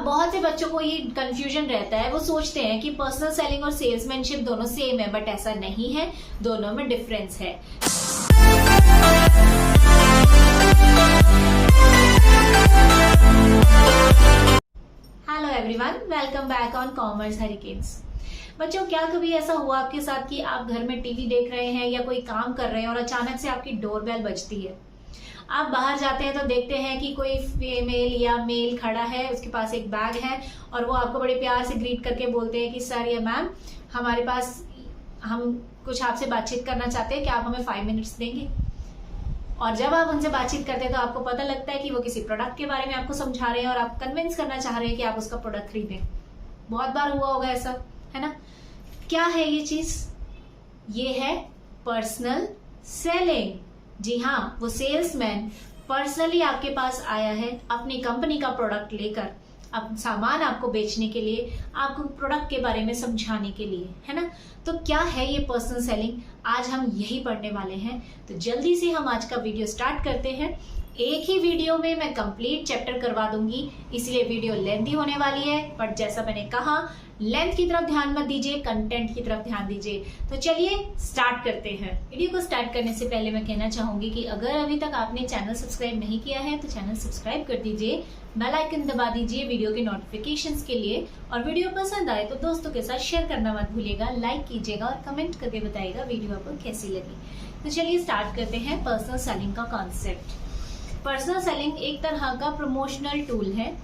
बहुत से बच्चों को ये कंफ्यूजन रहता है, वो सोचते हैं कि पर्सनल सेलिंग और सेल्समैनशिप दोनों सेम है, बट ऐसा नहीं है, दोनों में डिफरेंस है। Hello everyone, welcome back on commerce hurricanes. बच्चों, क्या कभी ऐसा हुआ आपके साथ कि आप घर में टीवी देख रहे हैं या कोई काम कर रहे हैं और अचानक से आपकी डोरबेल बजती है? आप बाहर जाते हैं तो देखते हैं कि कोई फीमेल या मेल खड़ा है, उसके पास एक बैग है और वो आपको बड़े प्यार से ग्रीट करके बोलते हैं कि सर या मैम, हमारे पास हम कुछ आपसे बातचीत करना चाहते हैं, क्या आप हमें 5 मिनट्स देंगे? और जब आप उनसे बातचीत करते हैं तो आपको पता लगता है कि वो किसी प्रोडक्ट के बारे में आपको समझा रहे हैं और आप कन्विंस करना चाह रहे हैं कि आप उसका प्रोडक्ट खरीदें। बहुत बार हुआ होगा ऐसा, है ना? क्या है ये चीज? ये है पर्सनल सेलिंग। जी हाँ, वो सेल्समैन पर्सनली आपके पास आया है अपनी कंपनी का प्रोडक्ट लेकर, अब सामान आपको बेचने के लिए, आपको प्रोडक्ट के बारे में समझाने के लिए, है ना? तो क्या है ये पर्सनल सेलिंग? आज हम यही पढ़ने वाले हैं। तो जल्दी से हम आज का वीडियो स्टार्ट करते हैं। एक ही वीडियो में मैं कंप्लीट चैप्टर करवा दूंगी, इसलिए वीडियो लेंथी होने वाली है, बट जैसा मैंने कहा, लेंथ की तरफ ध्यान मत दीजिए, कंटेंट की तरफ ध्यान दीजिए। तो चलिए स्टार्ट करते हैं। वीडियो को स्टार्ट करने से पहले मैं कहना चाहूंगी कि अगर अभी तक आपने चैनल सब्सक्राइब नहीं किया है तो चैनल सब्सक्राइब कर दीजिए, बेल आइकन दबा दीजिए वीडियो के नोटिफिकेशंस के लिए, और वीडियो पसंद आए तो दोस्तों के साथ शेयर करना मत भूलिएगा, लाइक कीजिएगा और कमेंट करके बताइएगा वीडियो आपको कैसी लगी। तो चलिए स्टार्ट करते हैं पर्सनल सेलिंग का कॉन्सेप्ट। पर्सनल सेलिंग एक तरह का प्रमोशनल टूल है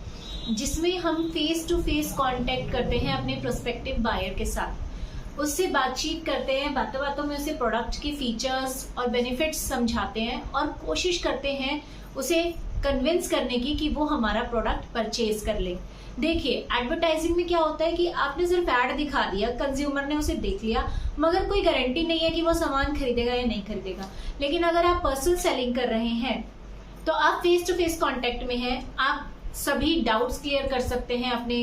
जिसमें हम फेस टू फेस कांटेक्ट करते हैं अपने प्रोस्पेक्टिव बायर के साथ, उससे बातचीत करते हैं, बातों बातों में उसे प्रोडक्ट की फीचर्स और बेनिफिट्स समझाते हैं और कोशिश करते हैं उसे कन्विंस करने की कि वो हमारा प्रोडक्ट परचेज कर ले। देखिए, एडवर्टाइजिंग में क्या होता है कि आपने सिर्फ ऐड दिखा दिया, कंज्यूमर ने उसे देख लिया, मगर कोई गारंटी नहीं है कि वो सामान खरीदेगा या नहीं खरीदेगा। लेकिन अगर आप पर्सनल सेलिंग कर रहे हैं तो आप फेस टू फेस कॉन्टेक्ट में हैं, आप सभी डाउट्स क्लियर कर सकते हैं अपने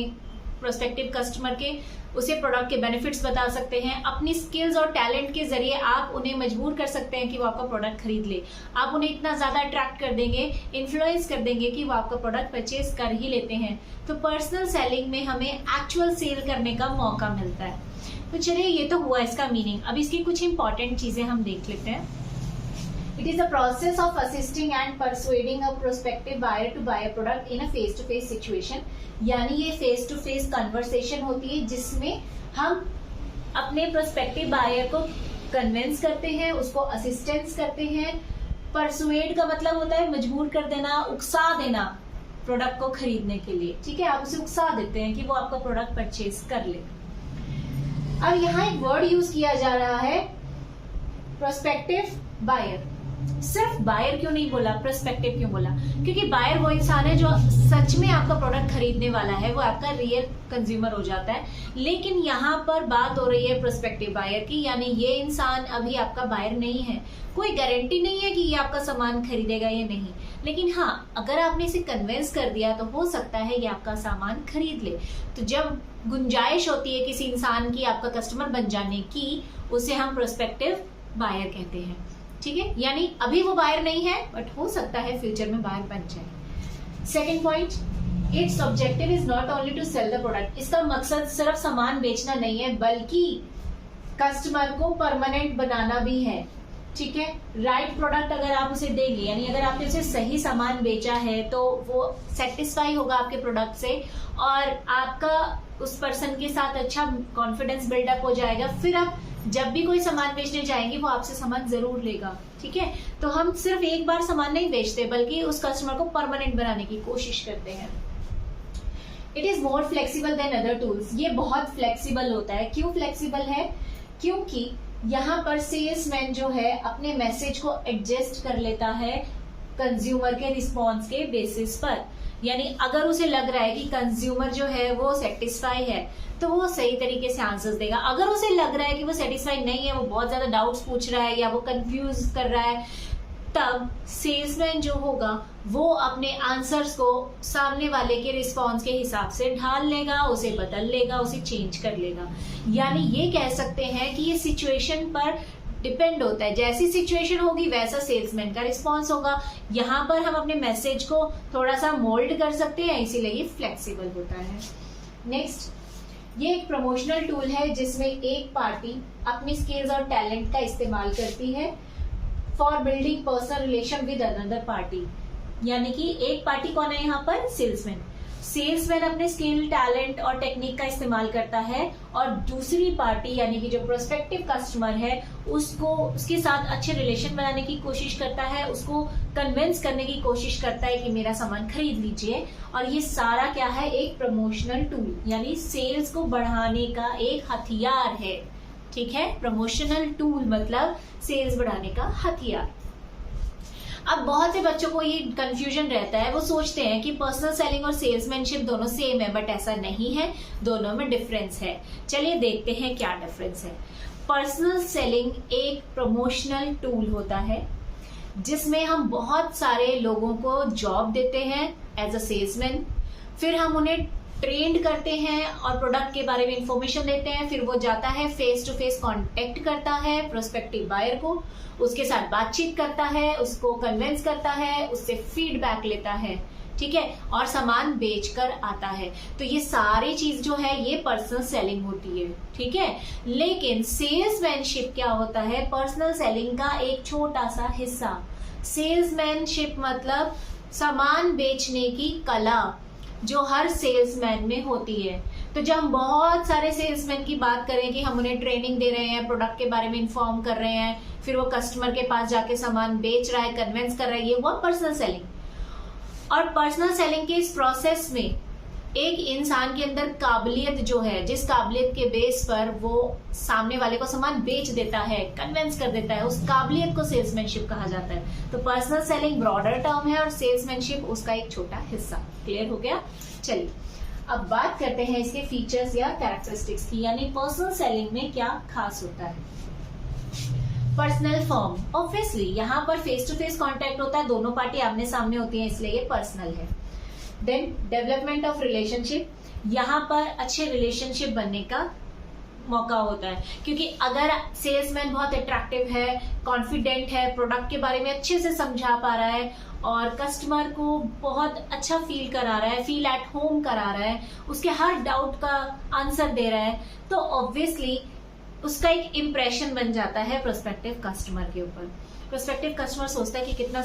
प्रोस्पेक्टिव कस्टमर के, उसे प्रोडक्ट के बेनिफिट्स बता सकते हैं, अपनी स्किल्स और टैलेंट के जरिए आप उन्हें मजबूर कर सकते हैं कि वो आपका प्रोडक्ट खरीद ले। आप उन्हें इतना ज्यादा अट्रैक्ट कर देंगे, इन्फ्लुएंस कर देंगे कि वो आपका प्रोडक्ट परचेज कर ही लेते हैं। तो पर्सनल सेलिंग में हमें एक्चुअल सेल करने का मौका मिलता है। तो चलिए, ये तो हुआ इसका मीनिंग। अब इसकी कुछ इंपॉर्टेंट चीजें हम देख लेते हैं। It is the process of assisting and persuading a prospective buyer to buy a product in a face-to-face situation। यानी ये face to face conversation होती है जिसमें हम अपने prospective buyer को convince करते हैं, उसको assistance करते हैं। persuade का मतलब होता है मजबूर कर देना, उकसा देना प्रोडक्ट को खरीदने के लिए। ठीक है, आप उसे उकसा देते हैं कि वो आपका प्रोडक्ट परचेज कर ले। अब यहाँ एक वर्ड यूज किया जा रहा है, prospective buyer। सिर्फ बायर क्यों नहीं बोला, प्रोस्पेक्टिव क्यों बोला? क्योंकि बायर वो इंसान है जो सच में आपका प्रोडक्ट खरीदने वाला है, वो आपका रियल कंज्यूमर हो जाता है। लेकिन यहाँ पर बात हो रही है प्रोस्पेक्टिव बायर की, यानी ये इंसान अभी आपका बायर नहीं है, कोई गारंटी नहीं है कि ये आपका सामान खरीदेगा या नहीं। लेकिन हाँ, अगर आपने इसे कन्विंस कर दिया तो हो सकता है ये आपका सामान खरीद ले। तो जब गुंजाइश होती है किसी इंसान की आपका कस्टमर बन जाने की, उसे हम प्रोस्पेक्टिव बायर कहते हैं। ठीक है, यानी अभी वो बायर नहीं है, बट हो सकता है फ्यूचर में बायर बन जाए। Second point, its objective is not only to sell the product. इसका मकसद सिर्फ सामान बेचना नहीं है, बल्कि कस्टमर को परमानेंट बनाना भी है। ठीक है, राइट प्रोडक्ट अगर आप उसे देंगे, यानी अगर आपने उसे सही सामान बेचा है तो वो सेटिस्फाई होगा आपके प्रोडक्ट से और आपका उस पर्सन के साथ अच्छा कॉन्फिडेंस बिल्डअप हो जाएगा। फिर आप जब भी कोई सामान बेचने जाएंगे वो आपसे सामान जरूर लेगा। ठीक है, तो हम सिर्फ एक बार सामान नहीं बेचते, बल्कि उस कस्टमर को परमानेंट बनाने की कोशिश करते हैं। It is more flexible than other tools. ये बहुत फ्लेक्सिबल होता है। क्यों फ्लेक्सिबल है? क्योंकि यहाँ पर सेल्समैन जो है अपने मैसेज को एडजस्ट कर लेता है कंज्यूमर के रिस्पॉन्स के बेसिस पर। यानी अगर उसे लग रहा है कि कंज्यूमर जो है वो सेटिस्फाई है तो वो सही तरीके से आंसर्स देगा। अगर उसे लग रहा है कि वो सेटिस्फाई नहीं है, वो बहुत ज्यादा डाउट्स पूछ रहा है या वो कंफ्यूज कर रहा है, तब सेल्समैन जो होगा वो अपने आंसर्स को सामने वाले के रिस्पॉन्स के हिसाब से ढाल लेगा, उसे बदल लेगा, उसे चेंज कर लेगा। यानी ये कह सकते हैं कि ये सिचुएशन पर डिपेंड होता है, जैसी सिचुएशन होगी वैसा सेल्समैन का रिस्पॉन्स होगा। यहाँ पर हम अपने मैसेज को थोड़ा सा मोल्ड कर सकते हैं, इसीलिए ये फ्लेक्सिबल होता है। नेक्स्ट, ये एक प्रमोशनल टूल है जिसमें एक पार्टी अपनी स्किल्स और टैलेंट का इस्तेमाल करती है for building personal relation with another party. यानी कि एक पार्टी कौन है यहाँ पर? सेल्समैन। सेल्समैन अपने स्किल, टैलेंट और टेक्निक का इस्तेमाल करता है और दूसरी पार्टी यानी कि जो प्रोस्पेक्टिव कस्टमर है उसको उसके साथ अच्छे रिलेशन बनाने की कोशिश करता है, उसको कन्विंस करने की कोशिश करता है कि मेरा सामान खरीद लीजिए। और ये सारा क्या है? एक प्रमोशनल टूल यानी सेल्स को बढ़ाने का एक हथियार है। ठीक है, प्रमोशनल टूल मतलब सेल्स बढ़ाने का हथियार। अब बहुत से बच्चों को ये कंफ्यूजन रहता है, वो सोचते हैं कि पर्सनल सेलिंग और सेल्समैनशिप दोनों सेम है, बट ऐसा नहीं है, दोनों में डिफरेंस है। चलिए देखते हैं क्या डिफरेंस है। पर्सनल सेलिंग एक प्रमोशनल टूल होता है जिसमें हम बहुत सारे लोगों को जॉब देते हैं एज अ सेल्समैन, फिर हम उन्हें ट्रेंड करते हैं और प्रोडक्ट के बारे में इंफॉर्मेशन देते हैं, फिर वो जाता है फेस टू फेस कांटेक्ट करता है प्रोस्पेक्टिव बायर को, उसके साथ बातचीत करता है, उसको कन्विंस करता है, उससे फीडबैक लेता है, ठीक है, और सामान बेचकर आता है। तो ये सारी चीज जो है ये पर्सनल सेलिंग होती है। ठीक है, लेकिन सेल्समैनशिप क्या होता है? पर्सनल सेलिंग का एक छोटा सा हिस्सा। सेल्समैनशिप मतलब सामान बेचने की कला जो हर सेल्समैन में होती है। तो जब हम बहुत सारे सेल्समैन की बात करें कि हम उन्हें ट्रेनिंग दे रहे हैं, प्रोडक्ट के बारे में इन्फॉर्म कर रहे हैं, फिर वो कस्टमर के पास जाके सामान बेच रहा है, कन्विंस कर रहा है, ये हुआ पर्सनल सेलिंग। और पर्सनल सेलिंग के इस प्रोसेस में एक इंसान के अंदर काबिलियत जो है, जिस काबिलियत के बेस पर वो सामने वाले को सामान बेच देता है, कन्विंस कर देता है, उस काबिलियत को सेल्समैनशिप कहा जाता है। तो पर्सनल सेलिंग ब्रॉडर टर्म है और सेल्समैनशिप उसका एक छोटा हिस्सा। क्लियर हो गया? चलिए अब बात करते हैं इसके फीचर्स या कैरेक्टरिस्टिक्स की, यानी पर्सनल सेलिंग में क्या खास होता है। पर्सनल फॉर्म, ऑब्वियसली यहाँ पर फेस टू फेस कॉन्टेक्ट होता है, दोनों पार्टी आमने सामने होती है, इसलिए ये पर्सनल है। देन डेवलपमेंट ऑफ रिलेशनशिप, यहाँ पर अच्छे रिलेशनशिप बनने का मौका होता है, क्योंकि अगर सेल्समैन बहुत अट्रैक्टिव है, कॉन्फिडेंट है, प्रोडक्ट के बारे में अच्छे से समझा पा रहा है और कस्टमर को बहुत अच्छा फील करा रहा है, फील एट होम करा रहा है, उसके हर डाउट का आंसर दे रहा है, तो ऑब्वियसली उसका एक इम्प्रेशन बन जाता है प्रोस्पेक्टिव कस्टमर के ऊपर। प्रोस्पेक्टिव कस्टमर सोचता है कि कितना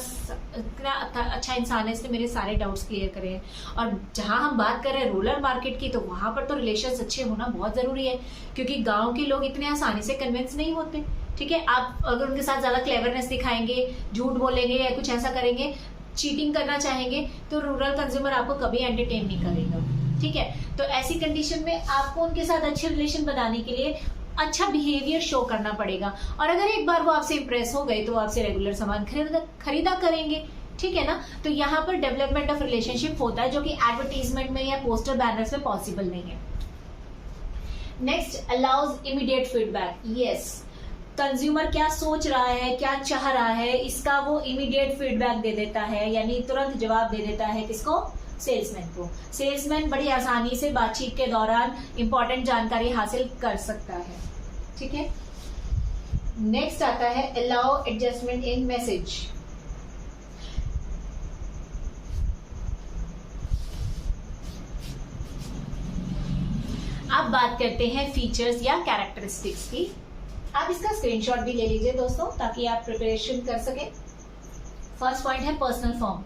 अच्छा इंसान है, इसने मेरे सारे डाउट्स क्लियर करे हैं। और जहां हम बात कर रहे हैं रूरल मार्केट की, तो वहां पर तो रिलेशंस अच्छे होना बहुत जरूरी है, क्योंकि गांव के लोग इतने आसानी से कन्विंस नहीं होते। ठीक है, आप अगर उनके साथ ज्यादा क्लेवरनेस दिखाएंगे, झूठ बोलेंगे या कुछ ऐसा करेंगे, चीटिंग करना चाहेंगे, तो रूरल कंज्यूमर आपको कभी एंटरटेन नहीं करेगा। ठीक है, तो ऐसी कंडीशन में आपको उनके साथ अच्छे रिलेशन बनाने के लिए अच्छा बिहेवियर शो करना पड़ेगा। और अगर एक बार वो आपसे इंप्रेस हो गए तो वो आपसे रेगुलर सामान खरीदा करेंगे। ठीक है ना? तो यहाँ पर डेवलपमेंट ऑफ रिलेशनशिप होता है, जो कि एडवर्टीजमेंट में या पोस्टर बैनर्स में पॉसिबल नहीं है। Next, allows immediate feedback. Yes, consumer क्या सोच रहा है, क्या चाह रहा है, इसका वो इमीडिएट फीडबैक दे देता है, यानी तुरंत जवाब दे देता है। किसको? सेल्समैन को। सेल्समैन बड़ी आसानी से बातचीत के दौरान इंपॉर्टेंट जानकारी हासिल कर सकता है। ठीक है, नेक्स्ट आता है अलाउ एडजस्टमेंट इन मैसेज। अब बात करते हैं फीचर्स या कैरेक्टरिस्टिक्स की। आप इसका स्क्रीनशॉट भी ले लीजिए दोस्तों, ताकि आप प्रिपरेशन कर सकें। फर्स्ट पॉइंट है पर्सनल फॉर्म।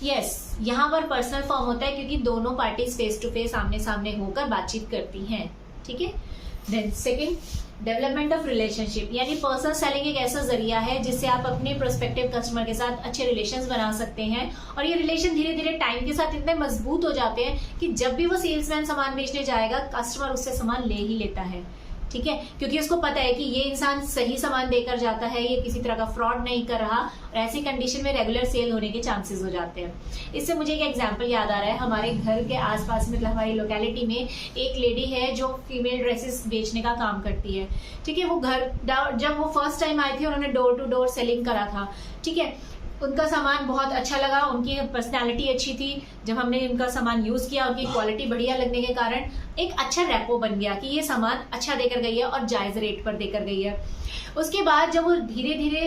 यस, यहाँ पर पर्सनल फॉर्म होता है क्योंकि दोनों पार्टीज फेस टू फेस आमने सामने होकर बातचीत करती हैं। ठीक है, then second, development of relationship, यानी पर्सनल सेलिंग एक ऐसा जरिया है जिससे आप अपने प्रोस्पेक्टिव कस्टमर के साथ अच्छे रिलेशंस बना सकते हैं। और ये रिलेशन धीरे धीरे टाइम के साथ इतने मजबूत हो जाते हैं कि जब भी वो सेल्समैन सामान बेचने जाएगा, कस्टमर उससे सामान ले ही लेता है। ठीक है, क्योंकि उसको पता है कि ये इंसान सही सामान देकर जाता है, ये किसी तरह का फ्रॉड नहीं कर रहा, और ऐसी कंडीशन में रेगुलर सेल होने के चांसेस हो जाते हैं। इससे मुझे एक एग्जांपल याद आ रहा है। हमारे घर के आसपास, मतलब हमारी लोकेलिटी में एक लेडी है जो फीमेल ड्रेसेस बेचने का काम करती है। ठीक है, वो घर जब वो फर्स्ट टाइम आई थी, उन्होंने डोर टू डोर सेलिंग करा था। ठीक है, उनका सामान बहुत अच्छा लगा, उनकी पर्सनालिटी अच्छी थी, जब हमने उनका सामान यूज किया उनकी क्वालिटी बढ़िया लगने के कारण एक अच्छा रेपो बन गया कि ये सामान अच्छा देकर गई है और जायज रेट पर देकर गई है। उसके बाद जब वो धीरे धीरे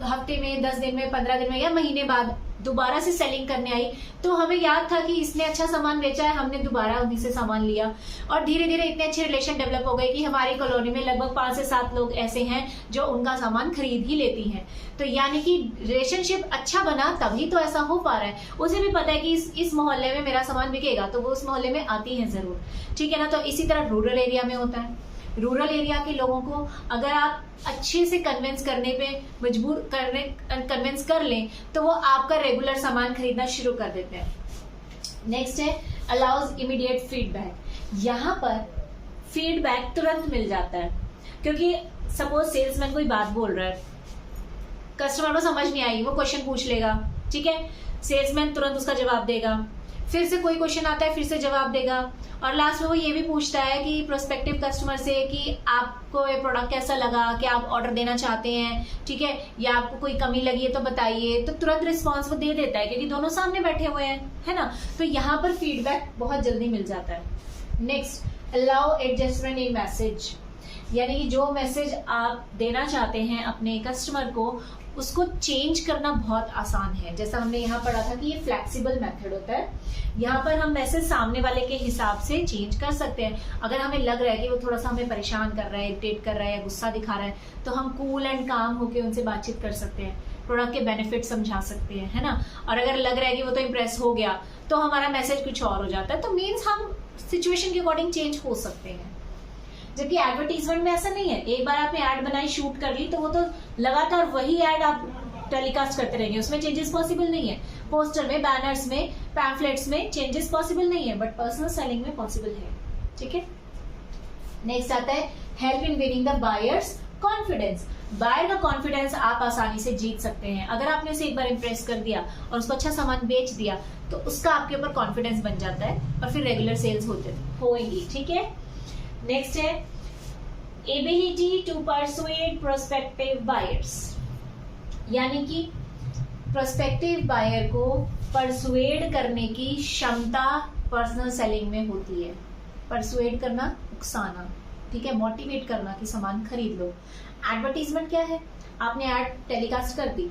हफ्ते में, 10 दिन में, 15 दिन में या महीने बाद दोबारा से सेलिंग करने आई, तो हमें याद था कि इसने अच्छा सामान बेचा है, हमने दोबारा उन्हीं से सामान लिया और धीरे धीरे इतने अच्छे रिलेशन डेवलप हो गए कि हमारी कॉलोनी में लगभग 5 से 7 लोग ऐसे हैं जो उनका सामान खरीद ही लेती हैं। तो यानी कि रिलेशनशिप अच्छा बना तभी तो ऐसा हो पा रहा है। उसे भी पता है कि इस मोहल्ले में मेरा सामान बिकेगा, तो वो उस मोहल्ले में आती है जरूर, ठीक है ना। तो इसी तरह रूरल एरिया में होता है। रूरल एरिया के लोगों को अगर आप अच्छे से कन्विंस करने पे कन्विंस कर लें तो वो आपका रेगुलर सामान खरीदना शुरू कर देते हैं। नेक्स्ट है अलाउज इमीडिएट फीडबैक। यहाँ पर फीडबैक तुरंत मिल जाता है, क्योंकि सपोज सेल्समैन कोई बात बोल रहा है, कस्टमर को समझ नहीं आई, वो क्वेश्चन पूछ लेगा, ठीक है, सेल्समैन तुरंत उसका जवाब देगा, फिर से कोई क्वेश्चन आता है फिर से जवाब देगा, और लास्ट में वो ये भी पूछता है कि प्रोस्पेक्टिव कस्टमर से कि आपको ये प्रोडक्ट कैसा लगा, क्या आप ऑर्डर देना चाहते हैं, ठीक है, या आपको कोई कमी लगी है तो बताइए। तो तुरंत रिस्पॉन्स वो दे देता है क्योंकि दोनों सामने बैठे हुए हैं, है ना। तो यहाँ पर फीडबैक बहुत जल्दी मिल जाता है। Next allow adjustment in message, यानी कि जो मैसेज आप देना चाहते हैं अपने कस्टमर को उसको चेंज करना बहुत आसान है। जैसा हमने यहाँ पढ़ा था कि ये फ्लेक्सिबल मेथड होता है, यहाँ पर हम मैसेज सामने वाले के हिसाब से चेंज कर सकते हैं। अगर हमें लग रहा है कि वो थोड़ा सा हमें परेशान कर रहा है, इरिटेट कर रहा है या गुस्सा दिखा रहा है, तो हम कूल एंड काम होकर उनसे बातचीत कर सकते हैं, प्रोडक्ट के बेनिफिट समझा सकते हैं, है ना। और अगर लग रहा है कि वो तो इम्प्रेस हो गया तो हमारा मैसेज कुछ और हो जाता है। तो मीन्स हम सिचुएशन के अकॉर्डिंग चेंज हो सकते हैं। जबकि एडवर्टीजमेंट में ऐसा नहीं है, एक बार आपने ऐड बनाई, शूट कर ली, तो वो तो लगातार वही ऐड आप टेलीकास्ट करते रहेंगे, उसमें चेंजेस पॉसिबल नहीं है। पोस्टर में, बैनर्स में, पैम्फलेट्स में चेंजेस पॉसिबल नहीं है, बट पर्सनल सेलिंग में पॉसिबल है, ठीक है। नेक्स्ट आता है help in winning the buyers confidence. Buyer का कॉन्फिडेंस आप आसानी से जीत सकते हैं। अगर आपने उसे एक बार इंप्रेस कर दिया और उसको अच्छा सामान बेच दिया तो उसका आपके ऊपर कॉन्फिडेंस बन जाता है और फिर रेगुलर सेल्स होएंगी, ठीक है। नेक्स्ट है ability to persuade prospective buyers, यानी कि प्रोस्पेक्टिव बायर को परसुएड करने की क्षमता पर्सनल सेलिंग में होती है। परसुएड करना, उकसाना, ठीक है, मोटिवेट करना कि सामान खरीद लो। एडवर्टीजमेंट क्या है, आपने ऐड टेलीकास्ट कर दी,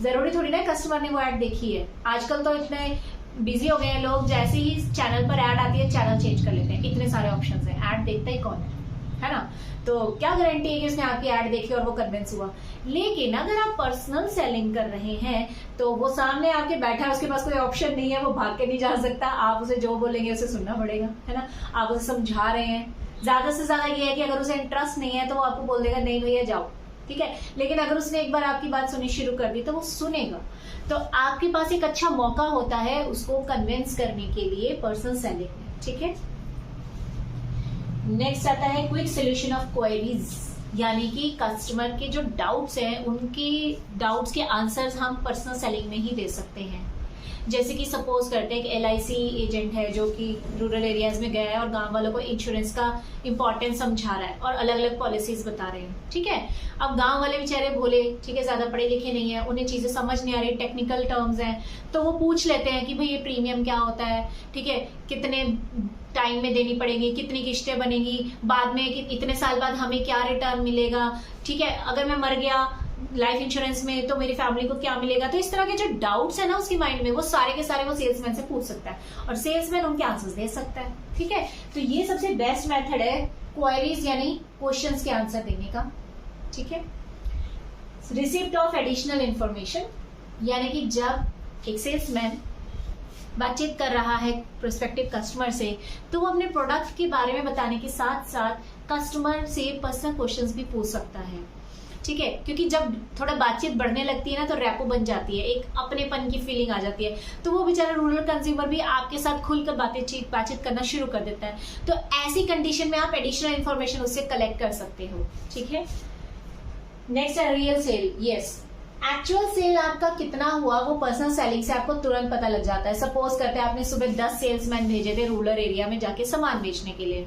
जरूरी थोड़ी ना कस्टमर ने वो ऐड देखी है। आजकल तो इतने बिजी हो गए हैं लोग, जैसे ही चैनल पर ऐड आती है चैनल चेंज कर लेते हैं, इतने सारे ऑप्शंस हैं, ऐड देखता ही कौन है ना। तो क्या गारंटी है कि उसने आपकी ऐड देखी और वो कन्विंस हुआ। लेकिन अगर आप पर्सनल सेलिंग कर रहे हैं तो वो सामने आपके बैठा है, उसके पास कोई ऑप्शन नहीं है, वो भाग के नहीं जा सकता, आप उसे जो बोलेंगे उसे सुनना पड़ेगा, है ना। आप उसे समझा रहे हैं, ज्यादा से ज्यादा ये है कि अगर उसे इंटरेस्ट नहीं है तो वो आपको बोल देगा नहीं भैया जाओ, ठीक है। लेकिन अगर उसने एक बार आपकी बात सुनी शुरू कर दी तो वो सुनेगा। तो आपके पास एक अच्छा मौका होता है उसको कन्विंस करने के लिए पर्सनल सेलिंग में, ठीक है। नेक्स्ट आता है क्विक सोल्यूशन ऑफ क्वेरीज, यानी कि कस्टमर के जो डाउट्स हैं उनके डाउट्स के आंसर्स हम पर्सनल सेलिंग में ही दे सकते हैं। जैसे कि सपोज करते हैं कि LIC एजेंट है जो कि रूरल एरियाज में गया है और गांव वालों को इंश्योरेंस का इंपॉर्टेंस समझा रहा है और अलग अलग पॉलिसीज बता रहे हैं, ठीक है। अब गांव वाले बेचारे भोले, ठीक है, ज्यादा पढ़े लिखे नहीं है, उन्हें चीजें समझ नहीं आ रही, टेक्निकल टर्म्स हैं, तो वो पूछ लेते हैं कि भाई ये प्रीमियम क्या होता है, ठीक है, कितने टाइम में देनी पड़ेगी, कितनी किस्तें बनेगी, बाद में इतने साल बाद हमें क्या रिटर्न मिलेगा, ठीक है, अगर मैं मर गया लाइफ इंश्योरेंस में तो मेरी फैमिली को क्या मिलेगा। तो इस तरह के जो डाउट्स है ना उसके माइंड में, वो सारे के सारे वो सेल्समैन से पूछ सकता है और सेल्समैन उनके आंसर्स दे सकता है, ठीक है। तो ये सबसे बेस्ट मेथड है क्वेरीज यानी क्वेश्चंस के आंसर देने का, ठीक है। रिसिप्ट ऑफ एडिशनल इंफॉर्मेशन, यानी कि जब एक सेल्समैन बातचीत कर रहा है प्रोस्पेक्टिव कस्टमर से तो वो अपने प्रोडक्ट के बारे में बताने के साथ साथ कस्टमर से पर्सनल क्वेश्चंस भी पूछ सकता है, ठीक है। क्योंकि जब थोड़ा बातचीत बढ़ने लगती है ना तो रैपो बन जाती है, एक अपनेपन की फीलिंग आ जाती है, तो वो बेचारा रूरल कंज्यूमर भी आपके साथ खुलकर बातचीत करना शुरू कर देता है। तो ऐसी कंडीशन में आप एडिशनल इंफॉर्मेशन उससे कलेक्ट कर सकते हो, ठीक है। नेक्स्ट है real sale. Yes, actual sale आपका कितना हुआ वो पर्सनल सेलिंग से आपको तुरंत पता लग जाता है। सपोज करते हैं आपने सुबह 10 सेल्समैन भेजे थे रूरल एरिया में जाके सामान बेचने के लिए,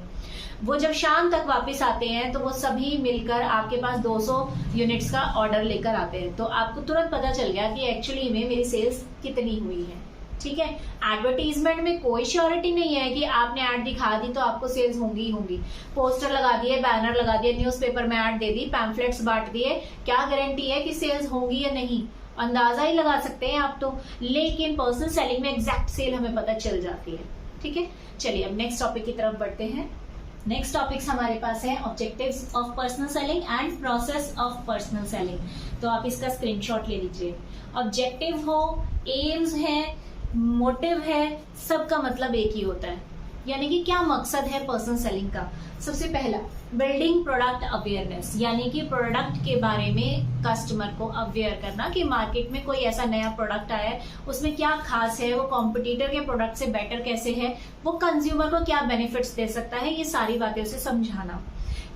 वो जब शाम तक वापस आते हैं तो वो सभी मिलकर आपके पास 200 यूनिट्स का ऑर्डर लेकर आते हैं। तो आपको तुरंत पता चल गया कि एक्चुअली में मेरी सेल्स कितनी हुई है। ठीक है, एडवर्टीजमेंट में कोई श्योरिटी नहीं है कि आपने ऐड दिखा दी तो आपको सेल्स होंगी ही होंगी। पोस्टर लगा दिए, बैनर लगा दिए, न्यूज़पेपर में ऐड दे दी, पैम्फलेट्स बांट दिए, क्या गारंटी है कि सेल्स होंगी या नहीं? अंदाजा ही लगा सकते हैं आप तो। लेकिन पर्सनल सेलिंग में एग्जैक्ट सेल हमें पता चल जाती है। ठीक है, चलिए अब नेक्स्ट टॉपिक की तरफ बढ़ते हैं। नेक्स्ट टॉपिक्स हमारे पास है objectives of personal selling and process of personal selling. तो आप इसका स्क्रीनशॉट ले लीजिए। ऑब्जेक्टिव हो, एम्स है, मोटिव है, सबका मतलब एक ही होता है, यानी कि क्या मकसद है पर्सनल सेलिंग का। सबसे पहला, बिल्डिंग प्रोडक्ट अवेयरनेस, यानी कि प्रोडक्ट के बारे में कस्टमर को अवेयर करना कि मार्केट में कोई ऐसा नया प्रोडक्ट आया है, उसमें क्या खास है, वो कॉम्पिटिटर के प्रोडक्ट से बेटर कैसे है, वो कंज्यूमर को क्या बेनिफिट्स दे सकता है, ये सारी बातें उसे समझाना।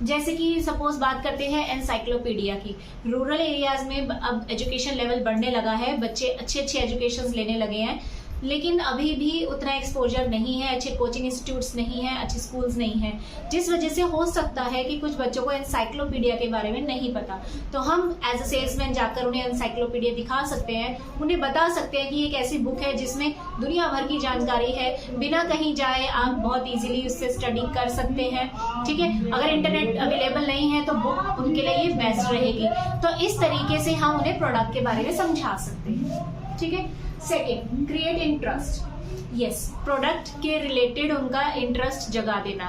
जैसे कि सपोज बात करते हैं एनसाइक्लोपीडिया की। रूरल एरियाज में अब एजुकेशन लेवल बढ़ने लगा है, बच्चे अच्छे अच्छे एजुकेशन लेने लगे हैं, लेकिन अभी भी उतना एक्सपोजर नहीं है, अच्छे कोचिंग इंस्टीट्यूट्स नहीं है, अच्छे स्कूल्स नहीं है, जिस वजह से हो सकता है कि कुछ बच्चों को एनसाइक्लोपीडिया के बारे में नहीं पता। तो हम एज अ सेल्समैन जाकर उन्हें एनसाइक्लोपीडिया दिखा सकते हैं, उन्हें बता सकते हैं कि एक ऐसी बुक है जिसमें दुनिया भर की जानकारी है, बिना कहीं जाए आप बहुत इजीली उससे स्टडी कर सकते हैं। ठीक है, अगर इंटरनेट अवेलेबल नहीं है तो बुक उनके लिए ये बेस्ट रहेगी। तो इस तरीके से हम उन्हें प्रोडक्ट के बारे में समझा सकते हैं। ठीक है, second, create interest. Yes, product के रिलेटेड उनका इंटरेस्ट जगा देना।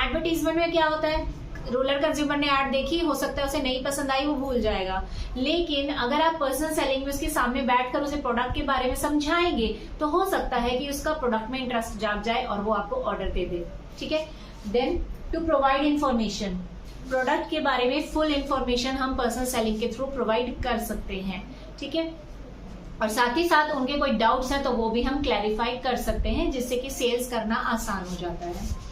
एडवर्टीजमेंट में क्या होता है, रूरल कंज्यूमर ने ऐड देखी, हो सकता है उसे नहीं पसंद आई, वो भूल जाएगा। लेकिन अगर आप पर्सनल सेलिंग में उसके सामने बैठकर उसे प्रोडक्ट के बारे में समझाएंगे तो हो सकता है कि उसका प्रोडक्ट में इंटरेस्ट जाग जाए और वो आपको ऑर्डर दे दे। ठीक है, then to provide information. Product के बारे में फुल इंफॉर्मेशन हम पर्सनल सेलिंग के थ्रू प्रोवाइड कर सकते हैं। ठीक है, और साथ ही साथ उनके कोई डाउट्स हैं तो वो भी हम क्लैरिफाई कर सकते हैं, जिससे कि सेल्स करना आसान हो जाता है।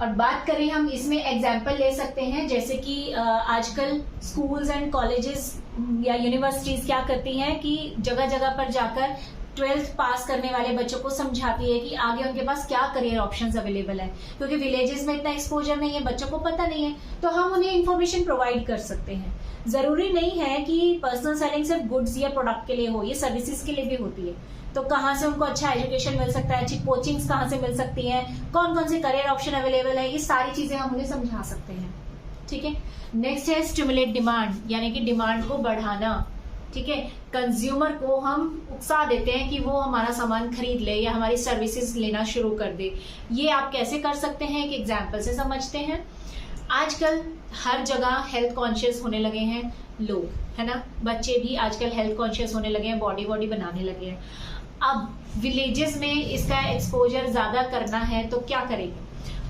और बात करें हम इसमें एग्जाम्पल ले सकते हैं, जैसे कि आजकल स्कूल्स एंड कॉलेजेस या यूनिवर्सिटीज क्या करती हैं कि जगह जगह पर जाकर 12th पास करने वाले बच्चों को समझाती है कि आगे उनके पास क्या करियर ऑप्शंस अवेलेबल है, क्योंकि विलेजेस में इतना एक्सपोजर नहीं है, बच्चों को पता नहीं है, तो हम उन्हें इन्फॉर्मेशन प्रोवाइड कर सकते हैं। जरूरी नहीं है कि पर्सनल सेलिंग सिर्फ गुड्स या प्रोडक्ट के लिए हो, ये सर्विसेज के लिए भी होती है। तो कहाँ से उनको अच्छा एजुकेशन मिल सकता है, अच्छी कोचिंग्स कहाँ से मिल सकती हैं, कौन कौन से करियर ऑप्शन अवेलेबल है, ये सारी चीजें हम उन्हें समझा सकते हैं। ठीक है, नेक्स्ट है स्टिमुलेट डिमांड, यानी कि डिमांड को बढ़ाना। ठीक है, कंज्यूमर को हम उकसा देते हैं कि वो हमारा सामान खरीद ले या हमारी सर्विसेज लेना शुरू कर दे। ये आप कैसे कर सकते हैं, एक एग्जाम्पल से समझते हैं। आजकल हर जगह हेल्थ कॉन्शियस होने लगे हैं लोग, है ना, बच्चे भी आजकल हेल्थ कॉन्शियस होने लगे हैं, बॉडी बनाने लगे हैं। अब विलेजेस में इसका एक्सपोजर ज्यादा करना है तो क्या करेंगे,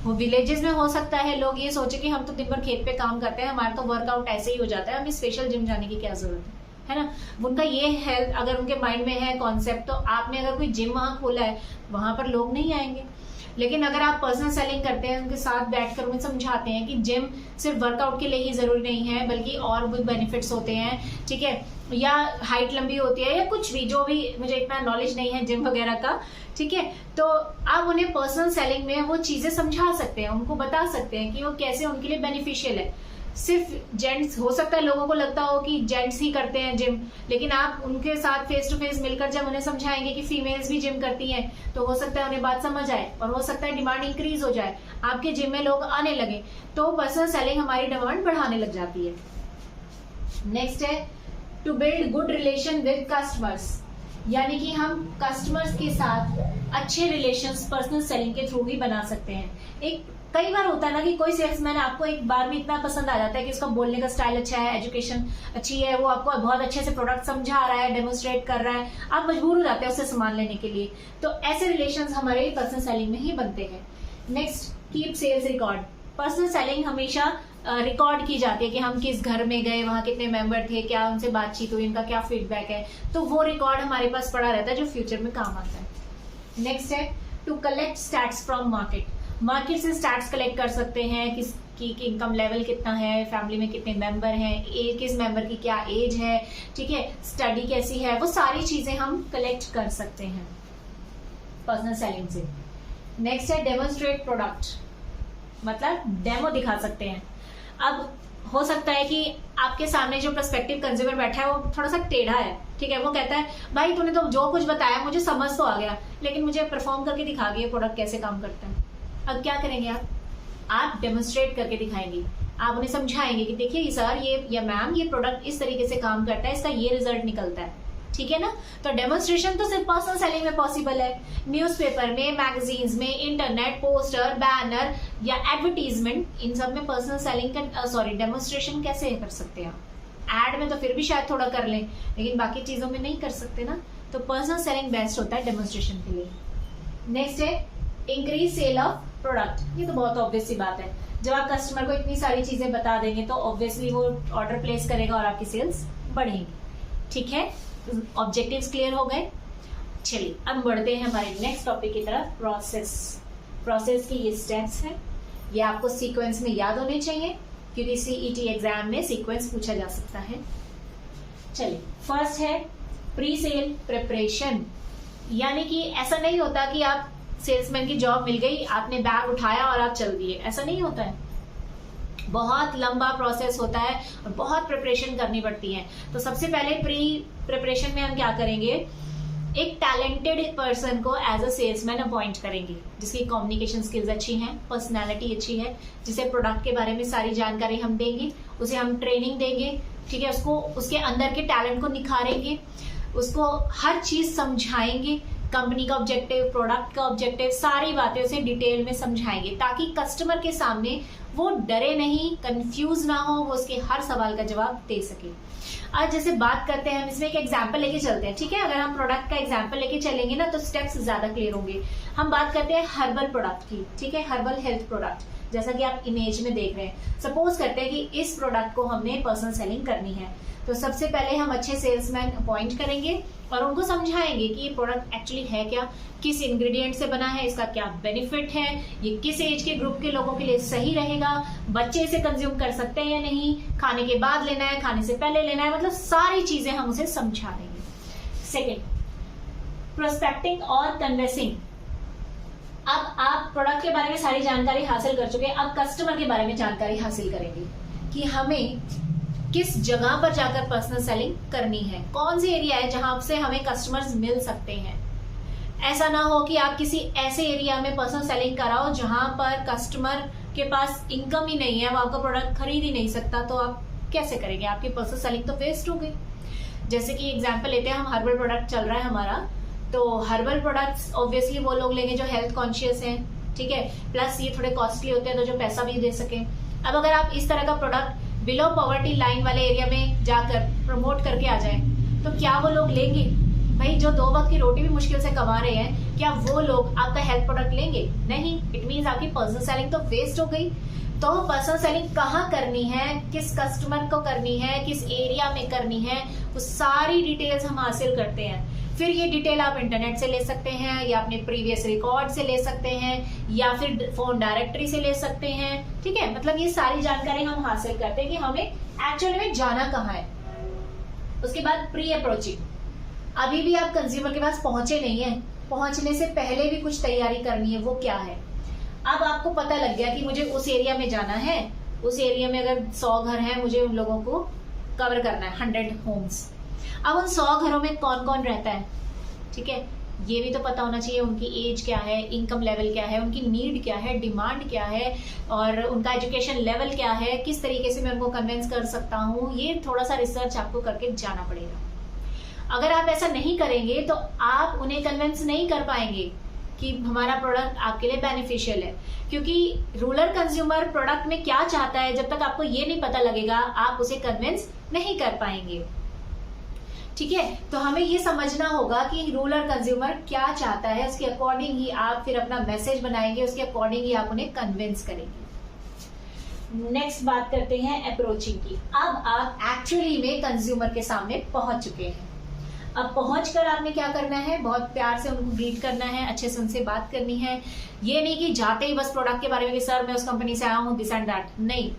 वो विलेजेस में हो सकता है लोग ये सोचे कि हम तो दिन भर खेत पे काम करते हैं, हमारा तो वर्कआउट ऐसे ही हो जाता है, हमें स्पेशल जिम जाने की क्या जरूरत है ना। उनका ये हेल्थ अगर उनके माइंड में है कॉन्सेप्ट, तो आपने अगर कोई जिम वहां खोला है वहां पर लोग नहीं आएंगे। लेकिन अगर आप पर्सनल सेलिंग करते हैं, उनके साथ बैठकर उन्हें समझाते हैं कि जिम सिर्फ वर्कआउट के लिए ही जरूरी नहीं है, बल्कि और भी बेनिफिट्स होते हैं। ठीक है, या हाइट लंबी होती है या कुछ भी, जो भी, मुझे इतना नॉलेज नहीं है जिम वगैरह का। ठीक है, तो आप उन्हें पर्सनल सेलिंग में वो चीजें समझा सकते हैं, उनको बता सकते हैं कि वो कैसे उनके लिए बेनिफिशियल है। सिर्फ जेंट्स, हो सकता है लोगों को लगता हो कि जेंट्स ही करते हैं जिम, लेकिन आप उनके साथ फेस टू फेस मिलकर जब उन्हें समझाएंगे कि फीमेल्स भी जिम करती हैं, तो हो सकता है उन्हें बात समझ आए और हो सकता है डिमांड इंक्रीज हो जाए, आपके जिम में लोग आने लगे, तो पर्सनल सेलिंग हमारी डिमांड बढ़ाने लग जाती है। नेक्स्ट है to build good relation with customers, यानी कि हम कस्टमर्स के साथ अच्छे रिलेशंस पर्सनल सेलिंग के थ्रू ही बना सकते हैं। एक कई बार होता है ना कि कोई सेल्समैन आपको एक बार में इतना पसंद आ जाता है कि उसका बोलने का स्टाइल अच्छा है, एजुकेशन अच्छी है, वो आपको बहुत अच्छे से प्रोडक्ट समझा रहा है, डेमोन्स्ट्रेट कर रहा है, आप मजबूर हो जाते हैं उससे सामान लेने के लिए। तो ऐसे रिलेशंस हमारे पर्सनल सेलिंग में ही बनते हैं। Next, keep sales record. Personal selling हमेशा रिकॉर्ड की जाती है कि हम किस घर में गए, वहां कितने मेंबर थे, क्या उनसे बातचीत हुई, उनका क्या फीडबैक है, तो वो रिकॉर्ड हमारे पास पड़ा रहता है जो फ्यूचर में काम आता है। नेक्स्ट है to collect stats from market. Market से स्टैट्स कलेक्ट कर सकते हैं कि कि इनकम लेवल कितना है, फैमिली में कितने मेंबर हैं, किस मेंबर की क्या एज है, ठीक है, स्टडी कैसी है, वो सारी चीजें हम कलेक्ट कर सकते हैं पर्सनल सेलिंग से। नेक्स्ट है डेमोन्स्ट्रेट प्रोडक्ट, मतलब डेमो दिखा सकते हैं। अब हो सकता है कि आपके सामने जो प्रोस्पेक्टिव कंज्यूमर बैठा है वो थोड़ा सा टेढ़ा है, ठीक है, वो कहता है भाई तूने तो जो कुछ बताया मुझे समझ तो आ गया, लेकिन मुझे परफॉर्म करके दिखा के ये प्रोडक्ट कैसे काम करता है। अब क्या करेंगे आप डेमोन्स्ट्रेट करके दिखाएंगे, आप उन्हें समझाएंगे कि देखिए सर ये या मैम ये प्रोडक्ट इस तरीके से काम करता है, इसका ये रिजल्ट निकलता है, ठीक है ना। तो डेमोन्स्ट्रेशन तो सिर्फ पर्सनल सेलिंग में पॉसिबल है। न्यूज़पेपर में, मैगजीन्स में, इंटरनेट, पोस्टर, बैनर या एडवर्टीजमेंट, इन सब में पर्सनल सेलिंग का डेमोन्स्ट्रेशन कैसे कर सकते हैं आप। एड में तो फिर भी शायद थोड़ा कर लें, लेकिन बाकी चीजों में नहीं कर सकते ना, तो पर्सनल सेलिंग बेस्ट होता है डेमोन्स्ट्रेशन के लिए। नेक्स्ट है इंक्रीज सेल ऑफ प्रोडक्ट। ये तो बहुत ऑब्वियस सी बात है, जब आप कस्टमर को इतनी सारी चीजें बता देंगे तो ऑब्वियसली वो ऑर्डर प्लेस करेगा और आपकी सेल्स बढ़ेगी, ठीक है। ऑब्जेक्टिव्स क्लियर हो गए। चलिए अब बढ़ते हैं हमारे नेक्स्ट टॉपिक की तरफ, प्रोसेस की ये स्टेप्स हैं, ये आपको सीक्वेंस में याद होने चाहिए क्योंकि सीईटी एग्जाम में सीक्वेंस पूछा जा सकता है। चलिए फर्स्ट है प्री सेल प्रिपरेशन, यानी कि ऐसा नहीं होता कि आप सेल्समैन की जॉब मिल गई, आपने बैग उठाया और आप चल दिए, ऐसा नहीं होता है। बहुत लंबा प्रोसेस होता है और बहुत प्रिपरेशन करनी पड़ती है। तो सबसे पहले प्री प्रिपरेशन में हम क्या करेंगे, एक टैलेंटेड पर्सन को एज अ सेल्समैन अपॉइंट करेंगे जिसकी कम्युनिकेशन स्किल्स अच्छी हैं, पर्सनालिटी अच्छी है, जिसे प्रोडक्ट के बारे में सारी जानकारी हम देंगे, उसे हम ट्रेनिंग देंगे, ठीक है, उसको उसके अंदर के टैलेंट को निखारेंगे, उसको हर चीज समझाएंगे, कंपनी का ऑब्जेक्टिव, प्रोडक्ट का ऑब्जेक्टिव, सारी बातें उसे डिटेल में समझाएंगे ताकि कस्टमर के सामने वो डरे नहीं, कंफ्यूज ना हो, वो उसके हर सवाल का जवाब दे सके। आज जैसे बात करते हैं, हम इसमें एक एग्जांपल लेके चलते हैं, ठीक है। अगर हम प्रोडक्ट का एग्जांपल लेके चलेंगे ना तो स्टेप्स ज्यादा क्लियर होंगे। हम बात करते हैं हर्बल प्रोडक्ट की, ठीक है, हर्बल हेल्थ प्रोडक्ट, जैसा कि आप इमेज में देख रहे हैं। सपोज करते हैं कि इस प्रोडक्ट को हमने पर्सनल सेलिंग करनी है, तो सबसे पहले हम अच्छे सेल्समैन अपॉइंट करेंगे और उनको समझाएंगे कि ये प्रोडक्ट एक्चुअली है क्या, किस इंग्रेडिएंट से बना है, इसका क्या बेनिफिट है, ये किस एज के ग्रुप के लोगों के लिए सही रहेगा, बच्चे इसे कंज्यूम कर सकते हैं या नहीं, खाने के बाद लेना है, खाने से पहले लेना है, मतलब सारी चीजें हम उसे समझा देंगे। सेकेंड, प्रोस्पेक्टिंग और कन्वेंसिंग। अब आप प्रोडक्ट के बारे में सारी जानकारी हासिल कर चुके हैं, अब कस्टमर के बारे में जानकारी हासिल करेंगे कि हमें किस जगह पर जाकर पर्सनल सेलिंग करनी है, कौन सी एरिया है जहां से हमें कस्टमर्स मिल सकते हैं। ऐसा ना हो कि आप किसी ऐसे एरिया में पर्सनल सेलिंग कराओ जहां पर कस्टमर के पास इनकम ही नहीं है, वो आपका प्रोडक्ट खरीद ही नहीं सकता, तो आप कैसे करेंगे, आपकी पर्सनल सेलिंग तो वेस्ट हो गई। जैसे कि एग्जाम्पल लेते हैं, हम हर्बल प्रोडक्ट चल रहा है हमारा, तो हर्बल प्रोडक्ट्स ऑब्वियसली वो लोग लेंगे जो हेल्थ कॉन्शियस हैं, ठीक है, प्लस ये थोड़े कॉस्टली होते हैं तो जो पैसा भी दे सके। अब अगर आप इस तरह का प्रोडक्ट बिलो पॉवर्टी लाइन वाले एरिया में जाकर प्रमोट करके आ जाए तो क्या वो लोग लेंगे? भाई जो 2 वक्त की रोटी भी मुश्किल से कमा रहे हैं, क्या वो लोग आपका हेल्थ प्रोडक्ट लेंगे? नहीं। इट मीन्स आपकी पर्सनल सेलिंग तो वेस्ट हो गई। तो पर्सनल सेलिंग कहाँ करनी है, किस कस्टमर को करनी है, किस एरिया में करनी है, वो सारी डिटेल्स हम हासिल करते हैं। फिर ये डिटेल आप इंटरनेट से ले सकते हैं या अपने प्रीवियस रिकॉर्ड से ले सकते हैं या फिर फोन डायरेक्टरी से ले सकते हैं, ठीक है। मतलब ये सारी जानकारी हम हासिल करते हैं कि हमें एक्चुअली में जाना कहाँ है। उसके बाद प्री अप्रोचिंग, अभी भी आप कंज्यूमर के पास पहुंचे नहीं है, पहुंचने से पहले भी कुछ तैयारी करनी है, वो क्या है। अब आपको पता लग गया कि मुझे उस एरिया में जाना है, उस एरिया में अगर 100 घर हैं, मुझे उन लोगों को कवर करना है, 100 होम्स। अब उन 100 घरों में कौन कौन रहता है, ठीक है, ये भी तो पता होना चाहिए। उनकी एज क्या है, इनकम लेवल क्या है, उनकी नीड क्या है, डिमांड क्या है, और उनका एजुकेशन लेवल क्या है, किस तरीके से मैं उनको कन्विंस कर सकता हूँ, ये थोड़ा सा रिसर्च आपको करके जाना पड़ेगा। अगर आप ऐसा नहीं करेंगे तो आप उन्हें कन्विंस नहीं कर पाएंगे कि हमारा प्रोडक्ट आपके लिए बेनिफिशियल है, क्योंकि रूरल कंज्यूमर प्रोडक्ट में क्या चाहता है, जब तक आपको ये नहीं पता लगेगा आप उसे कन्विंस नहीं कर पाएंगे, ठीक है। तो हमें ये समझना होगा कि रूरल कंज्यूमर क्या चाहता है, उसके अकॉर्डिंग ही आप फिर अपना मैसेज बनाएंगे, उसके अकॉर्डिंग ही आप उन्हें कन्विंस करेंगे। नेक्स्ट बात करते हैं अप्रोचिंग की। अब आप एक्चुअली में कंज्यूमर के सामने पहुंच चुके हैं, अब पहुंचकर आपने क्या करना है, बहुत प्यार से उनको ग्रीट करना है, अच्छे से उनसे बात करनी है। ये नहीं कि जाते ही बस प्रोडक्ट के बारे में कि सर मैं उस कंपनी से आया हूँ, दिस एंड दैट, नहीं।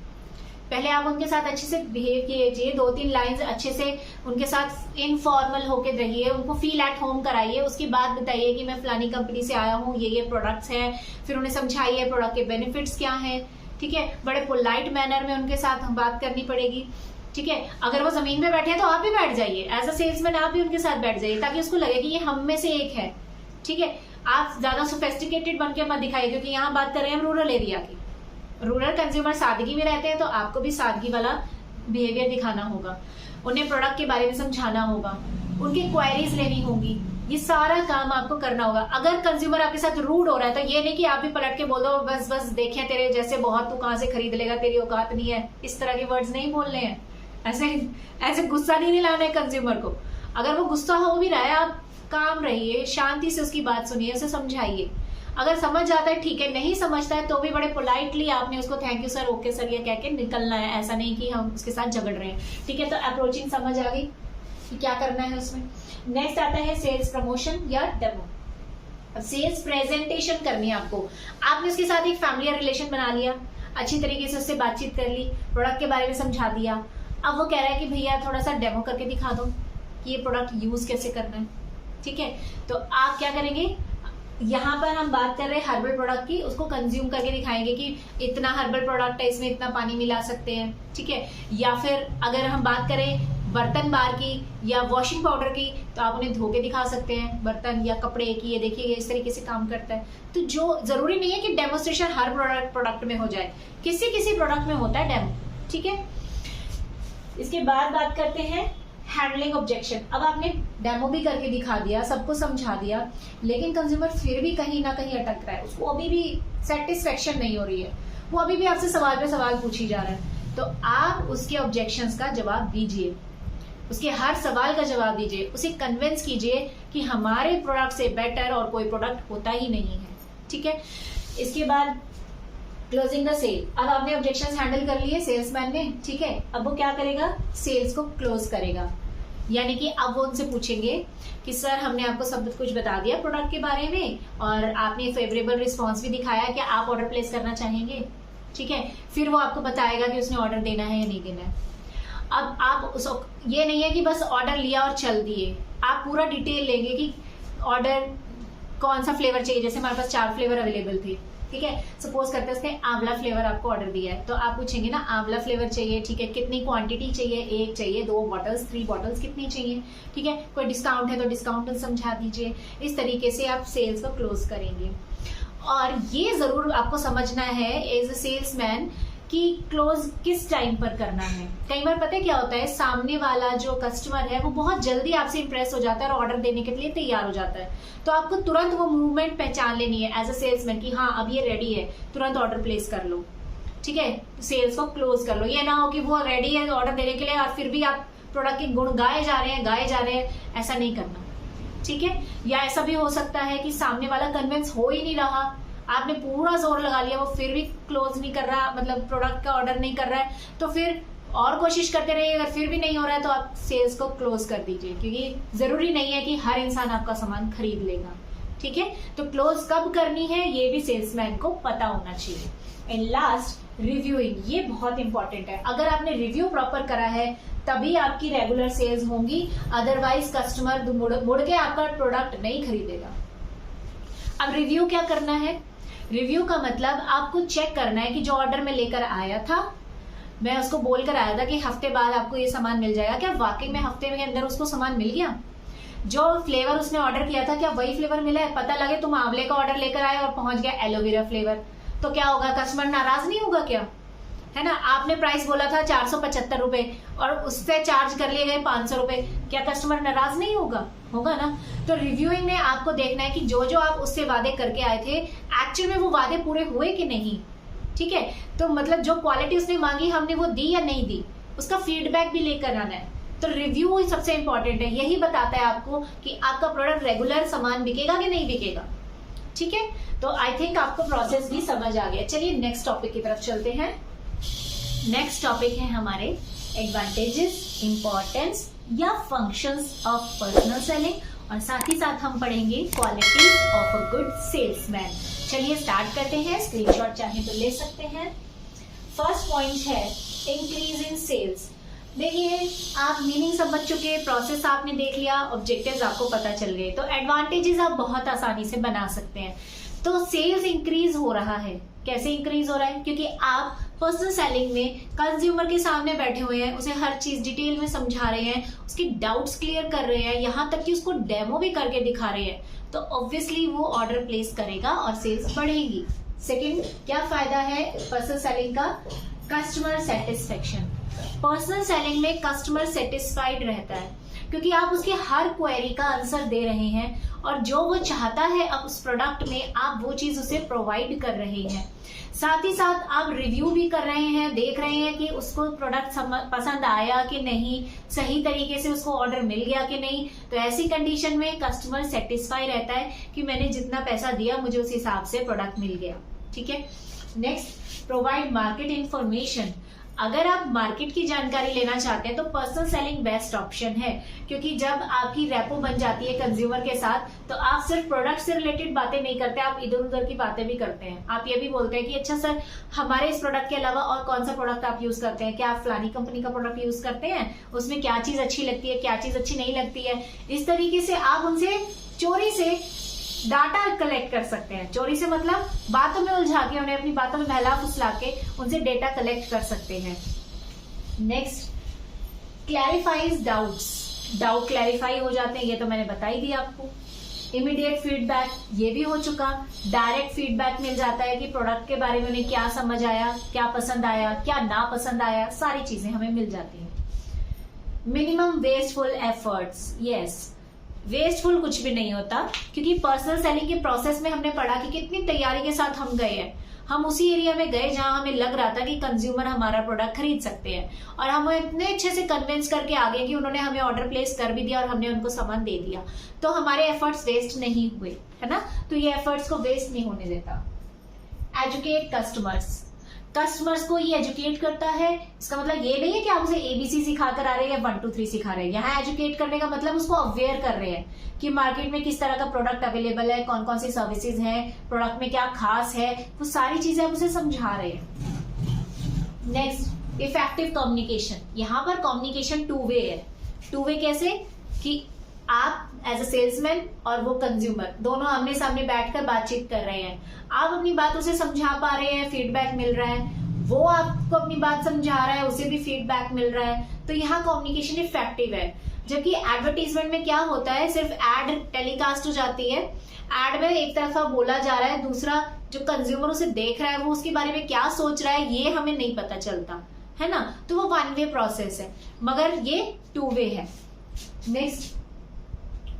पहले आप उनके साथ अच्छे से बिहेव कीजिए, 2-3 लाइंस अच्छे से उनके साथ इनफॉर्मल होके रहिए, उनको फील एट होम कराइए। उसके बाद बताइए कि मैं फलानी कंपनी से आया हूँ, ये प्रोडक्ट्स हैं, फिर उन्हें समझाइए प्रोडक्ट के बेनिफिट्स क्या हैं। ठीक है, बड़े पोलाइट मैनर में उनके साथ बात करनी पड़ेगी। ठीक है, अगर वो जमीन पे बैठे हैं तो आप भी बैठ जाइए, एज अ सेल्समैन आप भी उनके साथ बैठ जाइए, ताकि उसको लगे कि ये हम में से एक है। ठीक है, आप ज्यादा सोफेस्टिकेटेड बनके मत दिखाइए, क्योंकि यहाँ बात कर रहे हैं हम रूरल एरिया की। रूरल कंज्यूमर सादगी में रहते हैं, तो आपको भी सादगी वाला बिहेवियर दिखाना होगा, उन्हें प्रोडक्ट के बारे में समझाना होगा, उनकी क्वेरीज लेनी होंगी, ये सारा काम आपको करना होगा। अगर कंज्यूमर आपके साथ रूड हो रहा है तो ये नहीं कि आप भी पलट के बोल दो बस बस देखें तेरे जैसे बहुत, तू कहाँ से खरीद लेगा, तेरी औकात नहीं है, इस तरह के वर्ड्स नहीं बोलने हैं। ऐसे गुस्सा नहीं दिलाना है कंज्यूमर को। अगर वो गुस्सा हो भी रहा है, आप काम रहिए, शांति से उसकी बात सुनिए, उसे समझाइए। अगर समझ जाता है ठीक है, नहीं समझता है तो भी बड़े पोलाइटली आपने उसको thank you sir, okay sir ये कह के निकलना है, ऐसा नहीं कि हम उसके साथ झगड़ रहे हैं। ठीक है, तो अप्रोचिंग समझ आ गई कि क्या करना है उसमें। नेक्स्ट आता है सेल्स प्रमोशन या डेमो। अब सेल्स प्रेजेंटेशन करनी है आपको। आपने उसके साथ एक फैमिली रिलेशन बना लिया, अच्छी तरीके से उससे बातचीत कर ली, प्रोडक्ट के बारे में समझा दिया। अब वो कह रहा है कि भैया थोड़ा सा डेमो करके दिखा दो कि ये प्रोडक्ट यूज कैसे करना है। ठीक है, तो आप क्या करेंगे, यहाँ पर हम बात कर रहे हैं हर्बल प्रोडक्ट की, उसको कंज्यूम करके दिखाएंगे कि इतना हर्बल प्रोडक्ट है, इसमें इतना पानी मिला सकते हैं। ठीक है, या फिर अगर हम बात करें बर्तन बार की या वॉशिंग पाउडर की, तो आप उन्हें धो के दिखा सकते हैं बर्तन या कपड़े की, ये देखिए इस तरीके से काम करता है। तो जो जरूरी नहीं है कि डेमोस्ट्रेशन हर प्रोडक्ट में हो जाए, किसी किसी प्रोडक्ट में होता है डेमो। ठीक है, इसके बाद बात करते हैं हैंडलिंग ऑब्जेक्शन। अब आपने डेमो भी करके दिखा दिया, सबको समझा दिया, लेकिन कंज्यूमर फिर भी कहीं ना कहीं अटक रहा है, उसको अभी भी सेटिस्फेक्शन नहीं हो रही है, वो अभी भी आपसे सवाल पे सवाल पूछी जा रहा है। तो आप उसके ऑब्जेक्शंस का जवाब दीजिए, उसके हर सवाल का जवाब दीजिए, उसे कन्विंस कीजिए कि हमारे प्रोडक्ट से बेटर और कोई प्रोडक्ट होता ही नहीं है। ठीक है, इसके बाद क्लोजिंग द सेल। अब आपने ऑब्जेक्शंस हैंडल कर लिए सेल्समैन ने। ठीक है, अब वो क्या करेगा, सेल्स को क्लोज करेगा। यानी कि अब वो उनसे पूछेंगे कि सर हमने आपको सब कुछ बता दिया प्रोडक्ट के बारे में और आपने फेवरेबल रिस्पॉन्स भी दिखाया, क्या आप ऑर्डर प्लेस करना चाहेंगे। ठीक है, फिर वो आपको बताएगा कि उसने ऑर्डर देना है या नहीं देना है। अब आप ये नहीं है कि बस ऑर्डर लिया और चल दिए, आप पूरा डिटेल लेंगे कि ऑर्डर कौन सा फ्लेवर चाहिए। जैसे हमारे पास 4 फ्लेवर अवेलेबल थे। ठीक है, सपोज करते हैं उसने आंवला फ्लेवर आपको ऑर्डर दिया है, तो आप पूछेंगे ना आंवला फ्लेवर चाहिए। ठीक है, कितनी क्वांटिटी चाहिए, 1 चाहिए, 2 बॉटल्स, 3 बॉटल्स, कितनी चाहिए। ठीक है, कोई डिस्काउंट है तो डिस्काउंट समझा दीजिए। इस तरीके से आप सेल्स को क्लोज करेंगे। और ये जरूर आपको समझना है एज अ सेल्समैन कि क्लोज किस टाइम पर करना है। कई बार पता है क्या होता है, सामने वाला जो कस्टमर है वो बहुत जल्दी आपसे इंप्रेस हो जाता है और ऑर्डर देने के लिए तैयार हो जाता है, तो आपको तुरंत वो मूवमेंट पहचान लेनी है एज अ सेल्समैन कि हाँ अब ये रेडी है, तुरंत ऑर्डर प्लेस कर लो। ठीक है, सेल्स को क्लोज कर लो। ये ना हो कि वो रेडी है ऑर्डर देने के लिए और फिर भी आप प्रोडक्ट के गुण गाए जा रहे हैं, ऐसा नहीं करना। ठीक है, या ऐसा भी हो सकता है कि सामने वाला कन्विंस हो ही नहीं रहा, आपने पूरा जोर लगा लिया, वो फिर भी क्लोज नहीं कर रहा, मतलब प्रोडक्ट का ऑर्डर नहीं कर रहा है, तो फिर और कोशिश करते रहिए। अगर फिर भी नहीं हो रहा है तो आप सेल्स को क्लोज कर दीजिए, क्योंकि जरूरी नहीं है कि हर इंसान आपका सामान खरीद लेगा। ठीक है, तो क्लोज कब करनी है ये भी सेल्समैन को पता होना चाहिए। एंड लास्ट, रिव्यूइंग, ये बहुत इंपॉर्टेंट है। अगर आपने रिव्यू प्रॉपर करा है तभी आपकी रेगुलर सेल्स होंगी, अदरवाइज कस्टमर मुड़ के आपका प्रोडक्ट नहीं खरीदेगा। अब रिव्यू क्या करना है, रिव्यू का मतलब आपको चेक करना है कि जो ऑर्डर में लेकर आया था, मैं उसको बोलकर आया था कि हफ्ते बाद आपको ये सामान मिल जाएगा, क्या वाकई में हफ्ते के अंदर उसको सामान मिल गया। जो फ्लेवर उसने ऑर्डर किया था क्या वही फ्लेवर मिला है। पता लगे तुम आंवले का ऑर्डर लेकर आए और पहुंच गया एलोवेरा फ्लेवर, तो क्या होगा, कस्टमर नाराज नहीं होगा क्या, है ना। आपने प्राइस बोला था 475 रुपए और उससे चार्ज कर लिए गए 500 रुपए, क्या कस्टमर नाराज नहीं होगा, होगा ना। तो रिव्यूइंग में आपको देखना है कि जो जो आप उससे वादे करके आए थे एक्चुअल में वो वादे पूरे हुए कि नहीं। ठीक है, तो मतलब जो क्वालिटी उसने मांगी हमने वो दी या नहीं दी, उसका फीडबैक भी लेकर आना है। तो रिव्यू सबसे इंपॉर्टेंट है, यही बताता है आपको कि आपका प्रोडक्ट रेगुलर सामान बिकेगा कि नहीं बिकेगा। ठीक है, तो आई थिंक आपको प्रोसेस भी समझ आ गया। चलिए नेक्स्ट टॉपिक की तरफ चलते हैं। नेक्स्ट टॉपिक है हमारे एडवांटेजेस, इंपॉर्टेंस या फंक्शंस ऑफ पर्सनल सेलिंग और साथ ही साथ हम पढ़ेंगे qualities of a good salesman. चलिए स्टार्ट करते हैं। स्क्रीनशॉट चाहे तो ले सकते हैं। फर्स्ट पॉइंट है इंक्रीज इन सेल्स। देखिए, आप मीनिंग समझ चुके, प्रोसेस आपने देख लिया, ऑब्जेक्टिव्स आपको पता चल गए, तो एडवांटेजेस आप बहुत आसानी से बना सकते हैं। तो सेल्स इंक्रीज हो रहा है। कैसे इंक्रीज हो रहा है? क्योंकि आप पर्सनल सेलिंग में कंज्यूमर के सामने बैठे हुए हैं, उसे हर चीज डिटेल में समझा रहे हैं, उसके डाउट्स क्लियर कर रहे हैं, यहाँ तक कि उसको डेमो भी करके दिखा रहे हैं, तो ऑब्वियसली वो ऑर्डर प्लेस करेगा और सेल्स बढ़ेगी। सेकंड, क्या फायदा है पर्सनल सेलिंग का? Customer satisfaction. पर्सनल सेलिंग में कस्टमर सेटिस्फाइड रहता है क्योंकि आप उसके हर क्वेरी का आंसर दे रहे हैं और जो वो चाहता है अब उस प्रोडक्ट में आप वो चीज उसे प्रोवाइड कर रहे हैं। साथ ही साथ आप रिव्यू भी कर रहे हैं, देख रहे हैं कि उसको प्रोडक्ट पसंद आया कि नहीं, सही तरीके से उसको ऑर्डर मिल गया कि नहीं। तो ऐसी कंडीशन में कस्टमर सेटिस्फाई रहता है कि मैंने जितना पैसा दिया मुझे उस हिसाब से प्रोडक्ट मिल गया। ठीक है। Next, provide market information. अगर आप मार्केट की जानकारी लेना चाहते हैं तो पर्सनल सेलिंग बेस्ट ऑप्शन है, क्योंकि जब आपकी रेपो बन जाती है कंज्यूमर के साथ तो आप सिर्फ प्रोडक्ट से रिलेटेड बातें नहीं करते, आप इधर उधर की बातें भी करते हैं। आप ये भी बोलते हैं कि अच्छा सर, हमारे इस प्रोडक्ट के अलावा और कौन सा प्रोडक्ट आप यूज करते हैं, क्या आप फलानी कंपनी का प्रोडक्ट यूज करते हैं, उसमें क्या चीज अच्छी लगती है, क्या चीज अच्छी नहीं लगती है। इस तरीके से आप उनसे चोरी से डाटा कलेक्ट कर सकते हैं। चोरी से मतलब बातों में उलझा के, उन्हें अपनी बातों में बहला फुसला के उनसे डेटा कलेक्ट कर सकते हैं। Next, clarifies doubts. Doubt clarify हो जाते हैं, ये तो मैंने बता ही दिया आपको। इमीडिएट फीडबैक, ये भी हो चुका। डायरेक्ट फीडबैक मिल जाता है कि प्रोडक्ट के बारे में उन्हें क्या समझ आया, क्या पसंद आया, क्या ना पसंद आया, सारी चीजें हमें मिल जाती हैं। Minimum wasteful efforts. Yes, wasteful कुछ भी नहीं होता, क्योंकि पर्सनल सेलिंग के प्रोसेस में हमने पढ़ा कि कितनी तैयारी के साथ हम गए हैं। हम उसी एरिया में गए जहां हमें लग रहा था कि कंज्यूमर हमारा प्रोडक्ट खरीद सकते हैं, और हम इतने अच्छे से कन्विंस करके आ गए कि उन्होंने हमें ऑर्डर प्लेस कर भी दिया और हमने उनको सामान दे दिया। तो हमारे एफर्ट्स वेस्ट नहीं हुए, है ना। तो ये एफर्ट्स को वेस्ट नहीं होने देता। Educate customers. कस्टमर्स को ये एजुकेट करता है। इसका मतलब ये नहीं है कि आप उसे एबीसी सिखा कर आ रहे हैं या 1 2 3 सिखा रहे हैं। यहाँ एजुकेट करने का मतलब उसको अवेयर कर रहे हैं कि मार्केट में किस तरह का प्रोडक्ट अवेलेबल है, कौन कौन सी सर्विसेज हैं, प्रोडक्ट में क्या खास है, वो सारी चीजें आप उसे समझा रहे हैं। Next, effective communication. यहाँ पर कम्युनिकेशन 2 वे है। 2 वे कैसे? कि आप एज अ सेल्समैन और वो कंज्यूमर दोनों आमने सामने बैठकर बातचीत कर रहे हैं। आप अपनी बात उसे समझा पा रहे हैं, फीडबैक मिल रहा है, वो आपको अपनी बात समझा रहा है, उसे भी फीडबैक मिल रहा है। तो यहाँ कम्युनिकेशन इफेक्टिव है। जबकि एडवर्टीजमेंट में क्या होता है, सिर्फ एड टेलीकास्ट हो जाती है। एड में एक तरफा बोला जा रहा है, दूसरा जो कंज्यूमर उसे देख रहा है वो उसके बारे में क्या सोच रहा है ये हमें नहीं पता चलता, है ना। तो वो 1 वे प्रोसेस है, मगर ये 2 वे है। Next,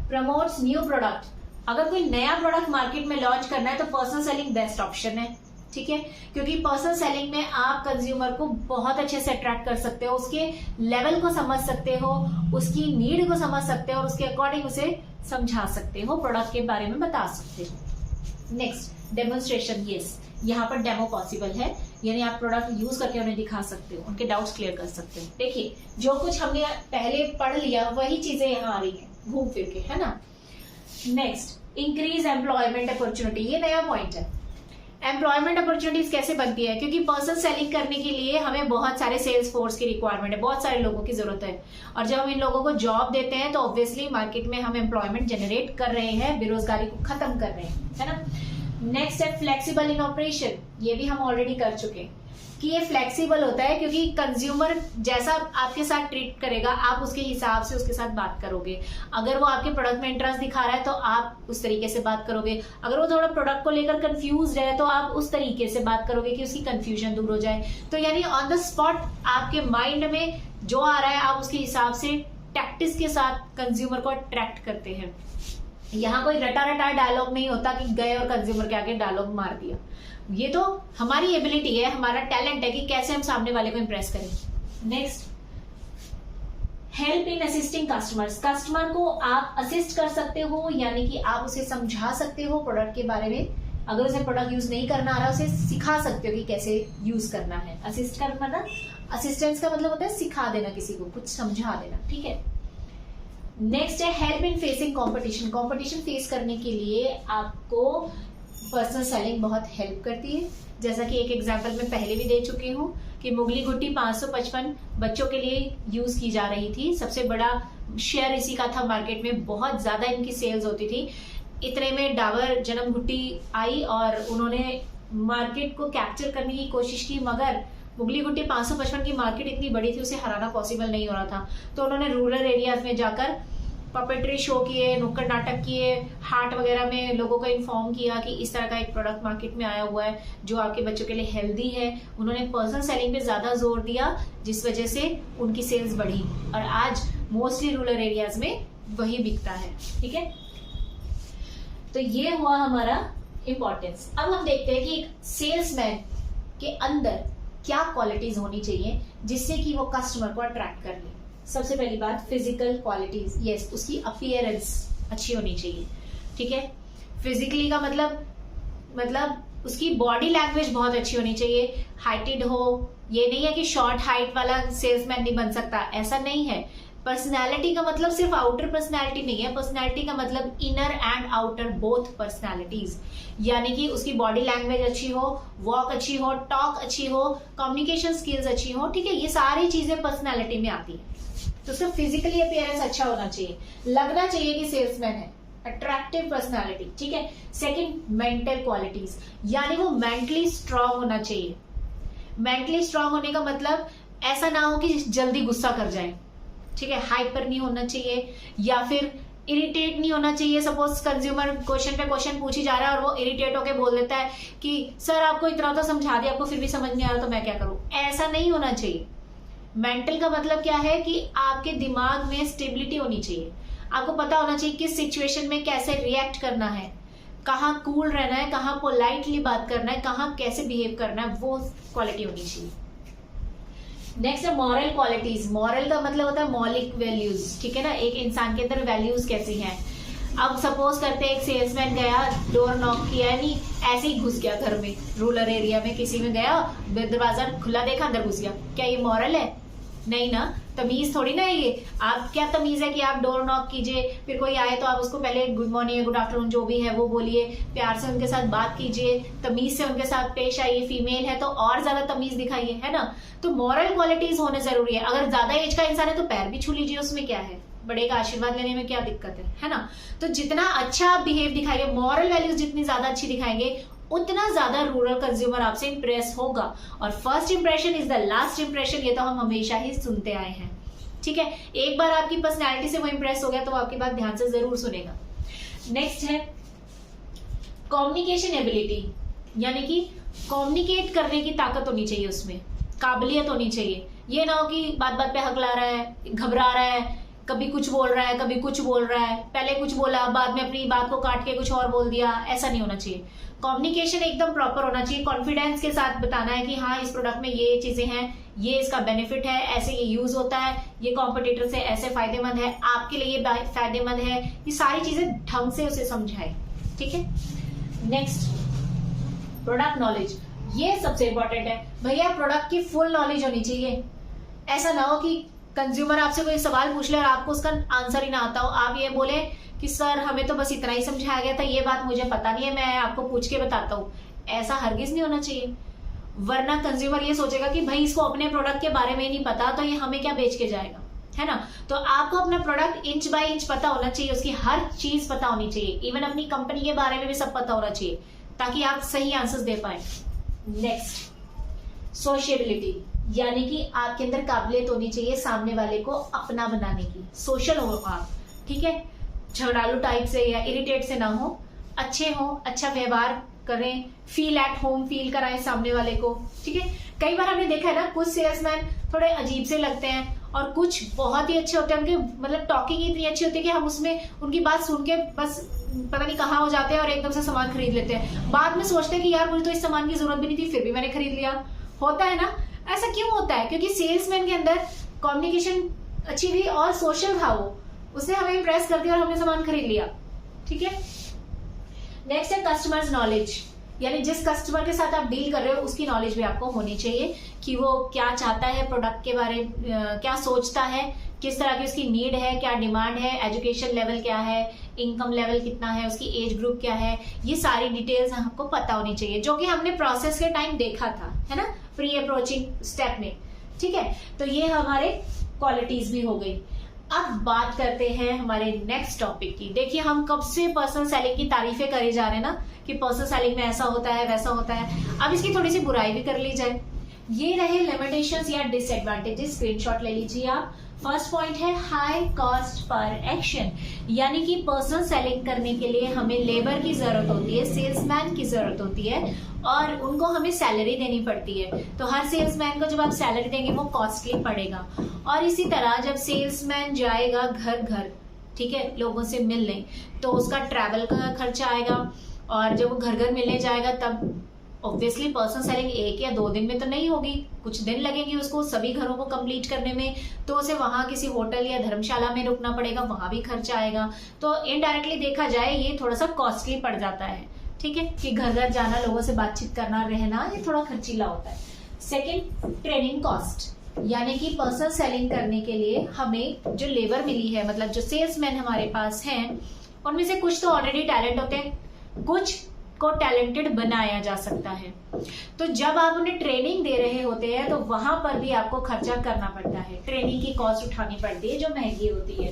promotes new product. अगर कोई नया प्रोडक्ट मार्केट में लॉन्च करना है तो पर्सनल सेलिंग बेस्ट ऑप्शन है। ठीक है, क्योंकि पर्सनल सेलिंग में आप कंज्यूमर को बहुत अच्छे से अट्रैक्ट कर सकते हो, उसके लेवल को समझ सकते हो, उसकी नीड को समझ सकते हो और उसके अकॉर्डिंग उसे समझा सकते हो, प्रोडक्ट के बारे में बता सकते हो। Next, demonstration. यस, यहाँ पर डेमो पॉसिबल है, यानी आप प्रोडक्ट यूज करके उन्हें दिखा सकते हो, उनके डाउट्स क्लियर कर सकते हो। देखिए, जो कुछ हमने पहले पढ़ लिया वही चीजें यहाँ आ रही है घूम फिर के, है ना। Next, increase employment opportunity. ये नया पॉइंट है। एम्प्लॉयमेंट अपॉर्चुनिटीज कैसे बनती है? क्योंकि पर्सनल सेलिंग करने के लिए हमें बहुत सारे सेल्स फोर्स की रिक्वायरमेंट है, बहुत सारे लोगों की जरूरत है, और जब हम इन लोगों को जॉब देते हैं तो ऑब्वियसली मार्केट में हम एम्प्लॉयमेंट जनरेट कर रहे हैं, बेरोजगारी को खत्म कर रहे हैं, है ना। नेक्स्ट है फ्लेक्सिबल इन ऑपरेशन। ये भी हम ऑलरेडी कर चुके हैं कि ये फ्लेक्सिबल होता है, क्योंकि कंज्यूमर जैसा आपके साथ ट्रीट करेगा आप उसके हिसाब से उसके साथ बात करोगे। अगर वो आपके प्रोडक्ट में इंटरेस्ट दिखा रहा है तो आप उस तरीके से बात करोगे, अगर वो थोड़ा प्रोडक्ट को लेकर कंफ्यूज है तो आप उस तरीके से बात करोगे कि उसकी कंफ्यूजन दूर हो जाए। तो यानी ऑन द स्पॉट आपके माइंड में जो आ रहा है आप उसके हिसाब से टैक्टिस के साथ कंज्यूमर को अट्रैक्ट करते हैं। यहाँ कोई रटा रटा डायलॉग नहीं होता कि गए और कंज्यूमर के आगे डायलॉग मार दिया। ये तो हमारी एबिलिटी है, हमारा टैलेंट है कि कैसे हम सामने वाले को इंप्रेस करें। Next, help in assisting customers. Customer को आप असिस्ट कर सकते हो, यानी कि आप उसे समझा सकते हो प्रोडक्ट के बारे में। अगर उसे प्रोडक्ट यूज नहीं करना आ रहा, उसे सिखा सकते हो कि कैसे यूज करना है। असिस्ट करना, असिस्टेंस का मतलब होता है सिखा देना, किसी को कुछ समझा देना, ठीक है। नेक्स्ट है हेल्प इन फेसिंग कंपटीशन। कंपटीशन फेस करने के लिए आपको पर्सनल सेलिंग बहुत हेल्प करती है। जैसा कि एक एग्जांपल मैं पहले भी दे चुकी हूँ कि मुगली घुट्टी 555 बच्चों के लिए यूज की जा रही थी। सबसे बड़ा शेयर इसी का था मार्केट में, बहुत ज्यादा इनकी सेल्स होती थी। इतने में डाबर जन्म घुट्टी आई और उन्होंने मार्केट को कैप्चर करने की कोशिश की, मगर मुगली घुट्टी 555 की मार्केट इतनी बड़ी थी, उसे हराना पॉसिबल नहीं हो रहा था। तो उन्होंने रूरल एरियाज में जाकर पपेट्री शो किए, नुक्कड़ नाटक किए, हाट वगैरह में लोगों को इन्फॉर्म किया कि इस तरह का एक प्रोडक्ट मार्केट में आया हुआ है जो आपके बच्चों के लिए हेल्दी है। उन्होंने पर्सनल सेलिंग पे ज्यादा जोर दिया, जिस वजह से उनकी सेल्स बढ़ी और आज मोस्टली रूरल एरियाज में वही बिकता है। ठीक है, तो ये हुआ हमारा इंपॉर्टेंस। अब हम देखते हैं कि एक सेल्समैन के अंदर क्या क्वालिटीज होनी चाहिए जिससे कि वो कस्टमर को अट्रैक्ट कर ले। सबसे पहली बात फिजिकल क्वालिटीज, यस, उसकी अपीयरेंस अच्छी होनी चाहिए। ठीक है, फिजिकली का मतलब उसकी बॉडी लैंग्वेज बहुत अच्छी होनी चाहिए। हाइटेड हो, ये नहीं है कि शॉर्ट हाइट वाला सेल्समैन नहीं बन सकता, ऐसा नहीं है। पर्सनैलिटी का मतलब सिर्फ आउटर पर्सनैलिटी नहीं है, पर्सनैलिटी का मतलब inner and outer both personalities. यानी कि उसकी बॉडी लैंग्वेज अच्छी हो, वॉक अच्छी हो, टॉक अच्छी हो, कम्युनिकेशन स्किल्स अच्छी हो। ठीक है, ये सारी चीजें पर्सनैलिटी में आती है। तो उसका फिजिकली अपीयरेंस अच्छा होना चाहिए, लगना चाहिए कि सेल्समैन है, अट्रैक्टिव पर्सनैलिटी। ठीक है, सेकंड मेंटल क्वालिटीज, यानी वो मेंटली स्ट्रांग होना चाहिए। मेंटली स्ट्रांग होने का मतलब ऐसा ना हो कि जल्दी गुस्सा कर जाए। ठीक है, हाइपर नहीं होना चाहिए या फिर इरिटेट नहीं होना चाहिए। सपोज कंज्यूमर क्वेश्चन पे क्वेश्चन पूछी जा रहा है और वो इरिटेट होके बोल देता है कि सर आपको इतना तो समझा दिया, आपको फिर भी समझ नहीं आ रहा तो मैं क्या करूं। ऐसा नहीं होना चाहिए। मेंटल का मतलब क्या है कि आपके दिमाग में स्टेबिलिटी होनी चाहिए। आपको पता होना चाहिए किस सिचुएशन में कैसे रिएक्ट करना है, कहाँ कूल रहना है, कहाँ पोलाइटली बात करना है, कहाँ कैसे बिहेव करना है, वो क्वालिटी होनी चाहिए। नेक्स्ट है मॉरल क्वालिटीज। मॉरल का मतलब होता है मौलिक वैल्यूज। ठीक है ना, एक इंसान के अंदर वैल्यूज कैसी हैं। अब सपोज करते हैं एक सेल्समैन गया, डोर नॉक किया, नहीं ऐसे ही घुस गया घर में, रूरल एरिया में किसी में गया, दरवाजा खुला देखा, अंदर घुस गया। क्या ये मॉरल है? नहीं ना, तमीज थोड़ी ना है ये। आप क्या तमीज है कि आप डोर नॉक कीजिए, फिर कोई आए तो आप उसको पहले गुड मॉर्निंग, गुड आफ्टरनून जो भी है वो बोलिए, प्यार से उनके साथ बात कीजिए, तमीज से उनके साथ पेश आइए। फीमेल है तो और ज्यादा तमीज दिखाइए, है ना। तो मॉरल क्वालिटीज होने जरूरी है। अगर ज्यादा एज का इंसान है तो पैर भी छू लीजिए, उसमें क्या है, बड़े का आशीर्वाद लेने में क्या दिक्कत है ना। तो जितना अच्छा आप बिहेव दिखाएंगे, मॉरल वैल्यूज जितनी ज्यादा अच्छी दिखाएंगे, उतना ज्यादा रूरल कंज्यूमर आपसे इंप्रेस होगा। और first impression is the last impression, ये तो हम हमेशा ही सुनते आए हैं। ठीक है, एक बार आपकी पर्सनैलिटी से वो इंप्रेस हो गया तो वो आपकी बात ध्यान से जरूर सुनेगा। नेक्स्ट है कम्युनिकेशन एबिलिटी, यानी कि कम्युनिकेट करने की ताकत होनी चाहिए, उसमें काबिलियत होनी चाहिए। ये ना हो कि बात बात पे हकला रहा है, घबरा रहा है, कभी कुछ बोल रहा है, कभी कुछ बोल रहा है, पहले कुछ बोला बाद में अपनी बात को काट के कुछ और बोल दिया। ऐसा नहीं होना चाहिए। कम्युनिकेशन एकदम प्रॉपर होना चाहिए, कॉन्फिडेंस के साथ बताना है कि हाँ इस प्रोडक्ट में ये चीजें हैं, ये इसका बेनिफिट है, ऐसे ये यूज होता है, ये कॉम्पिटिटर से ऐसे फायदेमंद है, आपके लिए ये फायदेमंद है। ये सारी चीजें ढंग से उसे समझाए। ठीक है, नेक्स्ट प्रोडक्ट नॉलेज, ये सबसे इंपॉर्टेंट है भैया। प्रोडक्ट की फुल नॉलेज होनी चाहिए। ऐसा ना हो कि कंज्यूमर आपसे कोई सवाल पूछ ले और आपको उसका आंसर ही ना आता हो, आप ये बोले कि सर हमें तो बस इतना ही समझाया गया था, ये बात मुझे पता नहीं है, मैं आपको पूछ के बताता हूँ। ऐसा हरगिज नहीं होना चाहिए, वरना कंज्यूमर ये सोचेगा कि भाई इसको अपने प्रोडक्ट के बारे में ही नहीं पता तो ये हमें क्या बेच के जाएगा, है ना। तो आपको अपना प्रोडक्ट इंच बाय इंच पता होना चाहिए, उसकी हर चीज पता होनी चाहिए, इवन अपनी कंपनी के बारे में भी सब पता होना चाहिए, ताकि आप सही आंसर्स दे पाए। नेक्स्ट सोशियबिलिटी, यानी कि आपके अंदर काबिलियत होनी चाहिए सामने वाले को अपना बनाने की। सोशल हो आप, ठीक है, झगड़ालू टाइप से या इरिटेट से ना हो, अच्छे हो, अच्छा व्यवहार करें, फील एट होम फील कराएं सामने वाले को। ठीक है, कई बार हमने देखा है ना, कुछ सेल्समैन थोड़े अजीब से लगते हैं और कुछ बहुत ही अच्छे होते हैं, उनके मतलब टॉकिंग इतनी अच्छी होती है कि हम उसमें उनकी बात सुन के बस पता नहीं कहाँ हो जाते हैं और एकदम से सामान खरीद लेते हैं। बाद में सोचते हैं कि यार मुझे तो इस सामान की जरूरत भी नहीं थी, फिर भी मैंने खरीद लिया। होता है ना, ऐसा क्यों होता है? क्योंकि सेल्समैन के अंदर कम्युनिकेशन अच्छी थी और सोशल था, वो उसने हमें इंप्रेस कर दिया और हमने सामान खरीद लिया। ठीक है, नेक्स्ट है कस्टमर्स नॉलेज, यानी जिस कस्टमर के साथ आप डील कर रहे हो उसकी नॉलेज भी आपको होनी चाहिए कि वो क्या चाहता है प्रोडक्ट के बारे में, क्या सोचता है, किस तरह की उसकी नीड है, क्या डिमांड है, एजुकेशन लेवल क्या है, इनकम लेवल कितना है, उसकी एज ग्रुप क्या है, ये सारी डिटेल्स हमको पता होनी चाहिए, जो कि हमने प्रोसेस के टाइम देखा था, है ना, प्री अप्रोचिंग स्टेप में। ठीक है, तो ये हमारे क्वालिटीज भी हो गई। अब बात करते हैं हमारे नेक्स्ट टॉपिक की। देखिए, हम कब से पर्सनल सेलिंग की तारीफें करे जा रहे हैं ना, कि पर्सनल सेलिंग में ऐसा होता है वैसा होता है। अब इसकी थोड़ी सी बुराई भी कर ली जाए। ये रहे लिमिटेशंस या डिसएडवांटेजेस, स्क्रीनशॉट ले लीजिए आप। फर्स्ट पॉइंट है हाई कॉस्ट पर एक्शन, यानी कि पर्सनल सेलिंग करने के लिए हमें लेबर की जरूरत होती है, सेल्समैन की जरूरत होती है, और उनको हमें सैलरी देनी पड़ती है। तो हर सेल्समैन को जब आप सैलरी देंगे वो कॉस्टली पड़ेगा। और इसी तरह जब सेल्समैन जाएगा घर घर, ठीक है, लोगों से मिलने, तो उसका ट्रैवल का खर्चा आएगा, और जब वो घर घर मिलने जाएगा तब ऑब्वियसली पर्सनल सेलिंग 1 या 2 दिन में तो नहीं होगी, कुछ दिन लगेंगे उसको सभी घरों को कंप्लीट करने में। तो उसे वहां किसी होटल या धर्मशाला में रुकना पड़ेगा, वहां भी खर्चा आएगा। तो इनडायरेक्टली देखा जाए ये थोड़ा सा कॉस्टली पड़ जाता है, ठीक है, कि घर घर जाना, लोगों से बातचीत करना, रहना, ये थोड़ा खर्चीला होता है। सेकेंड, ट्रेनिंग कॉस्ट, यानी कि पर्सनल सेलिंग करने के लिए हमें जो लेबर मिली है, मतलब जो सेल्समैन हमारे पास हैं, उनमें से कुछ तो ऑलरेडी टैलेंट होते हैं, कुछ को टैलेंटेड बनाया जा सकता है। तो जब आप उन्हें ट्रेनिंग दे रहे होते हैं तो वहां पर भी आपको खर्चा करना पड़ता है, ट्रेनिंग की कॉस्ट उठानी पड़ती है जो महंगी होती है।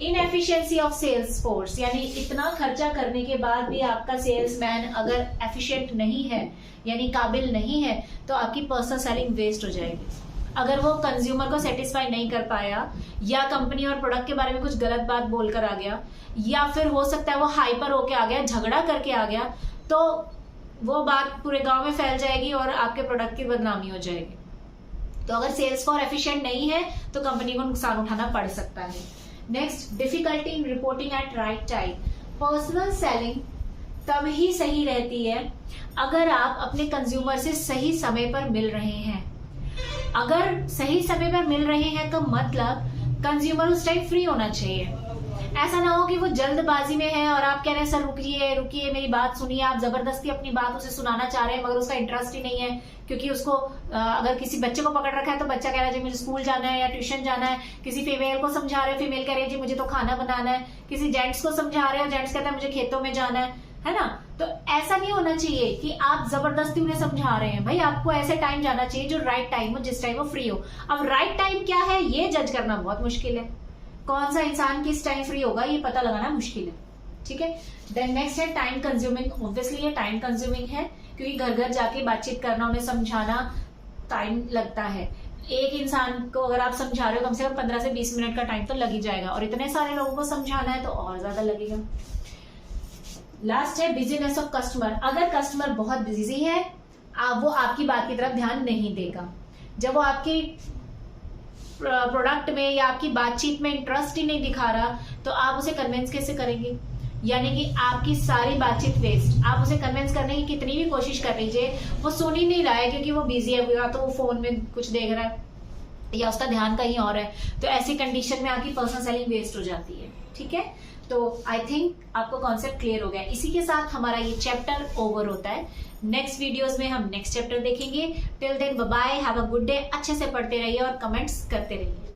इनएफिशिएंसी ऑफ सेल्स फोर्स, यानी इतना खर्चा करने के बाद भी आपका सेल्समैन अगर एफिशिएंट नहीं है, यानी काबिल नहीं है, तो आपकी पर्सनल सेलिंग वेस्ट हो जाएगी। अगर वो कंज्यूमर को सेटिस्फाई नहीं कर पाया, या कंपनी और प्रोडक्ट के बारे में कुछ गलत बात बोलकर आ गया, या फिर हो सकता है वो हाइपर होके आ गया, झगड़ा करके आ गया, तो वो बात पूरे गांव में फैल जाएगी और आपके प्रोडक्ट की बदनामी हो जाएगी। तो अगर सेल्स फॉर एफिशिएंट नहीं है तो कंपनी को नुकसान उठाना पड़ सकता है। Next, difficulty in reporting at right time. Personal selling तब ही सही रहती है अगर आप अपने कंज्यूमर से सही समय पर मिल रहे हैं। अगर सही समय पर मिल रहे हैं तो मतलब कंज्यूमर उस टाइम फ्री होना चाहिए। ऐसा ना हो कि वो जल्दबाजी में है और आप कह रहे हैं सर रुकिए रुकिए मेरी बात सुनिए, आप जबरदस्ती अपनी बात उसे सुनाना चाह रहे हैं मगर उसका इंटरेस्ट ही नहीं है, क्योंकि उसको अगर किसी बच्चे को पकड़ रखा है तो बच्चा कह रहा है जी मुझे स्कूल जाना है या ट्यूशन जाना है, किसी फीमेल को समझा रहे हो, फीमेल कह रही है जी मुझे तो खाना बनाना है, किसी जेंट्स को समझा रहे हो, जेंट्स कहता है मुझे खेतों में जाना है ना। तो ऐसा नहीं होना चाहिए कि आप जबरदस्ती उन्हें समझा रहे हैं। भाई आपको ऐसे टाइम जाना चाहिए जो राइट टाइम हो, जिस टाइम वो फ्री हो। अब राइट टाइम क्या है ये जज करना बहुत मुश्किल है, कौन सा इंसान किस टाइम फ्री होगा ये पता लगाना मुश्किल है, ठीक है। देन नेक्स्ट है टाइम कंज्यूमिंग। ऑब्वियसली ये टाइम कंज्यूमिंग है क्योंकि घर घर जाके बातचीत करना, उन्हें समझाना टाइम लगता है। एक इंसान को अगर आप समझा रहे हो कम से कम 15 से 20 मिनट का टाइम तो लग ही जाएगा, और इतने सारे लोगों को समझाना है तो और ज्यादा लगेगा। लास्ट है बिजीनेस ऑफ कस्टमर। अगर कस्टमर बहुत बिजी है वो आपकी बात की तरफ ध्यान नहीं देगा, जब वो आपकी प्रोडक्ट में या आपकी बातचीत में इंटरेस्ट ही नहीं दिखा रहा तो आप उसे कन्विंस कैसे करेंगे? यानी कि आपकी सारी बातचीत वेस्ट। आप उसे कन्विंस करने की कितनी भी कोशिश कर लीजिए वो सुन ही नहीं रहा है, क्योंकि वो बिजी है, या तो वो फोन में कुछ देख रहा है या उसका ध्यान कहीं और है। तो ऐसी कंडीशन में आपकी पर्सनल सेलिंग वेस्ट हो जाती है, ठीक है। तो आई थिंक आपको कॉन्सेप्ट क्लियर हो गया। इसी के साथ हमारा ये चैप्टर ओवर होता है। नेक्स्ट वीडियोस में हम नेक्स्ट चैप्टर देखेंगे। Till then bye bye, have a good day. अच्छे से पढ़ते रहिए और कमेंट्स करते रहिए।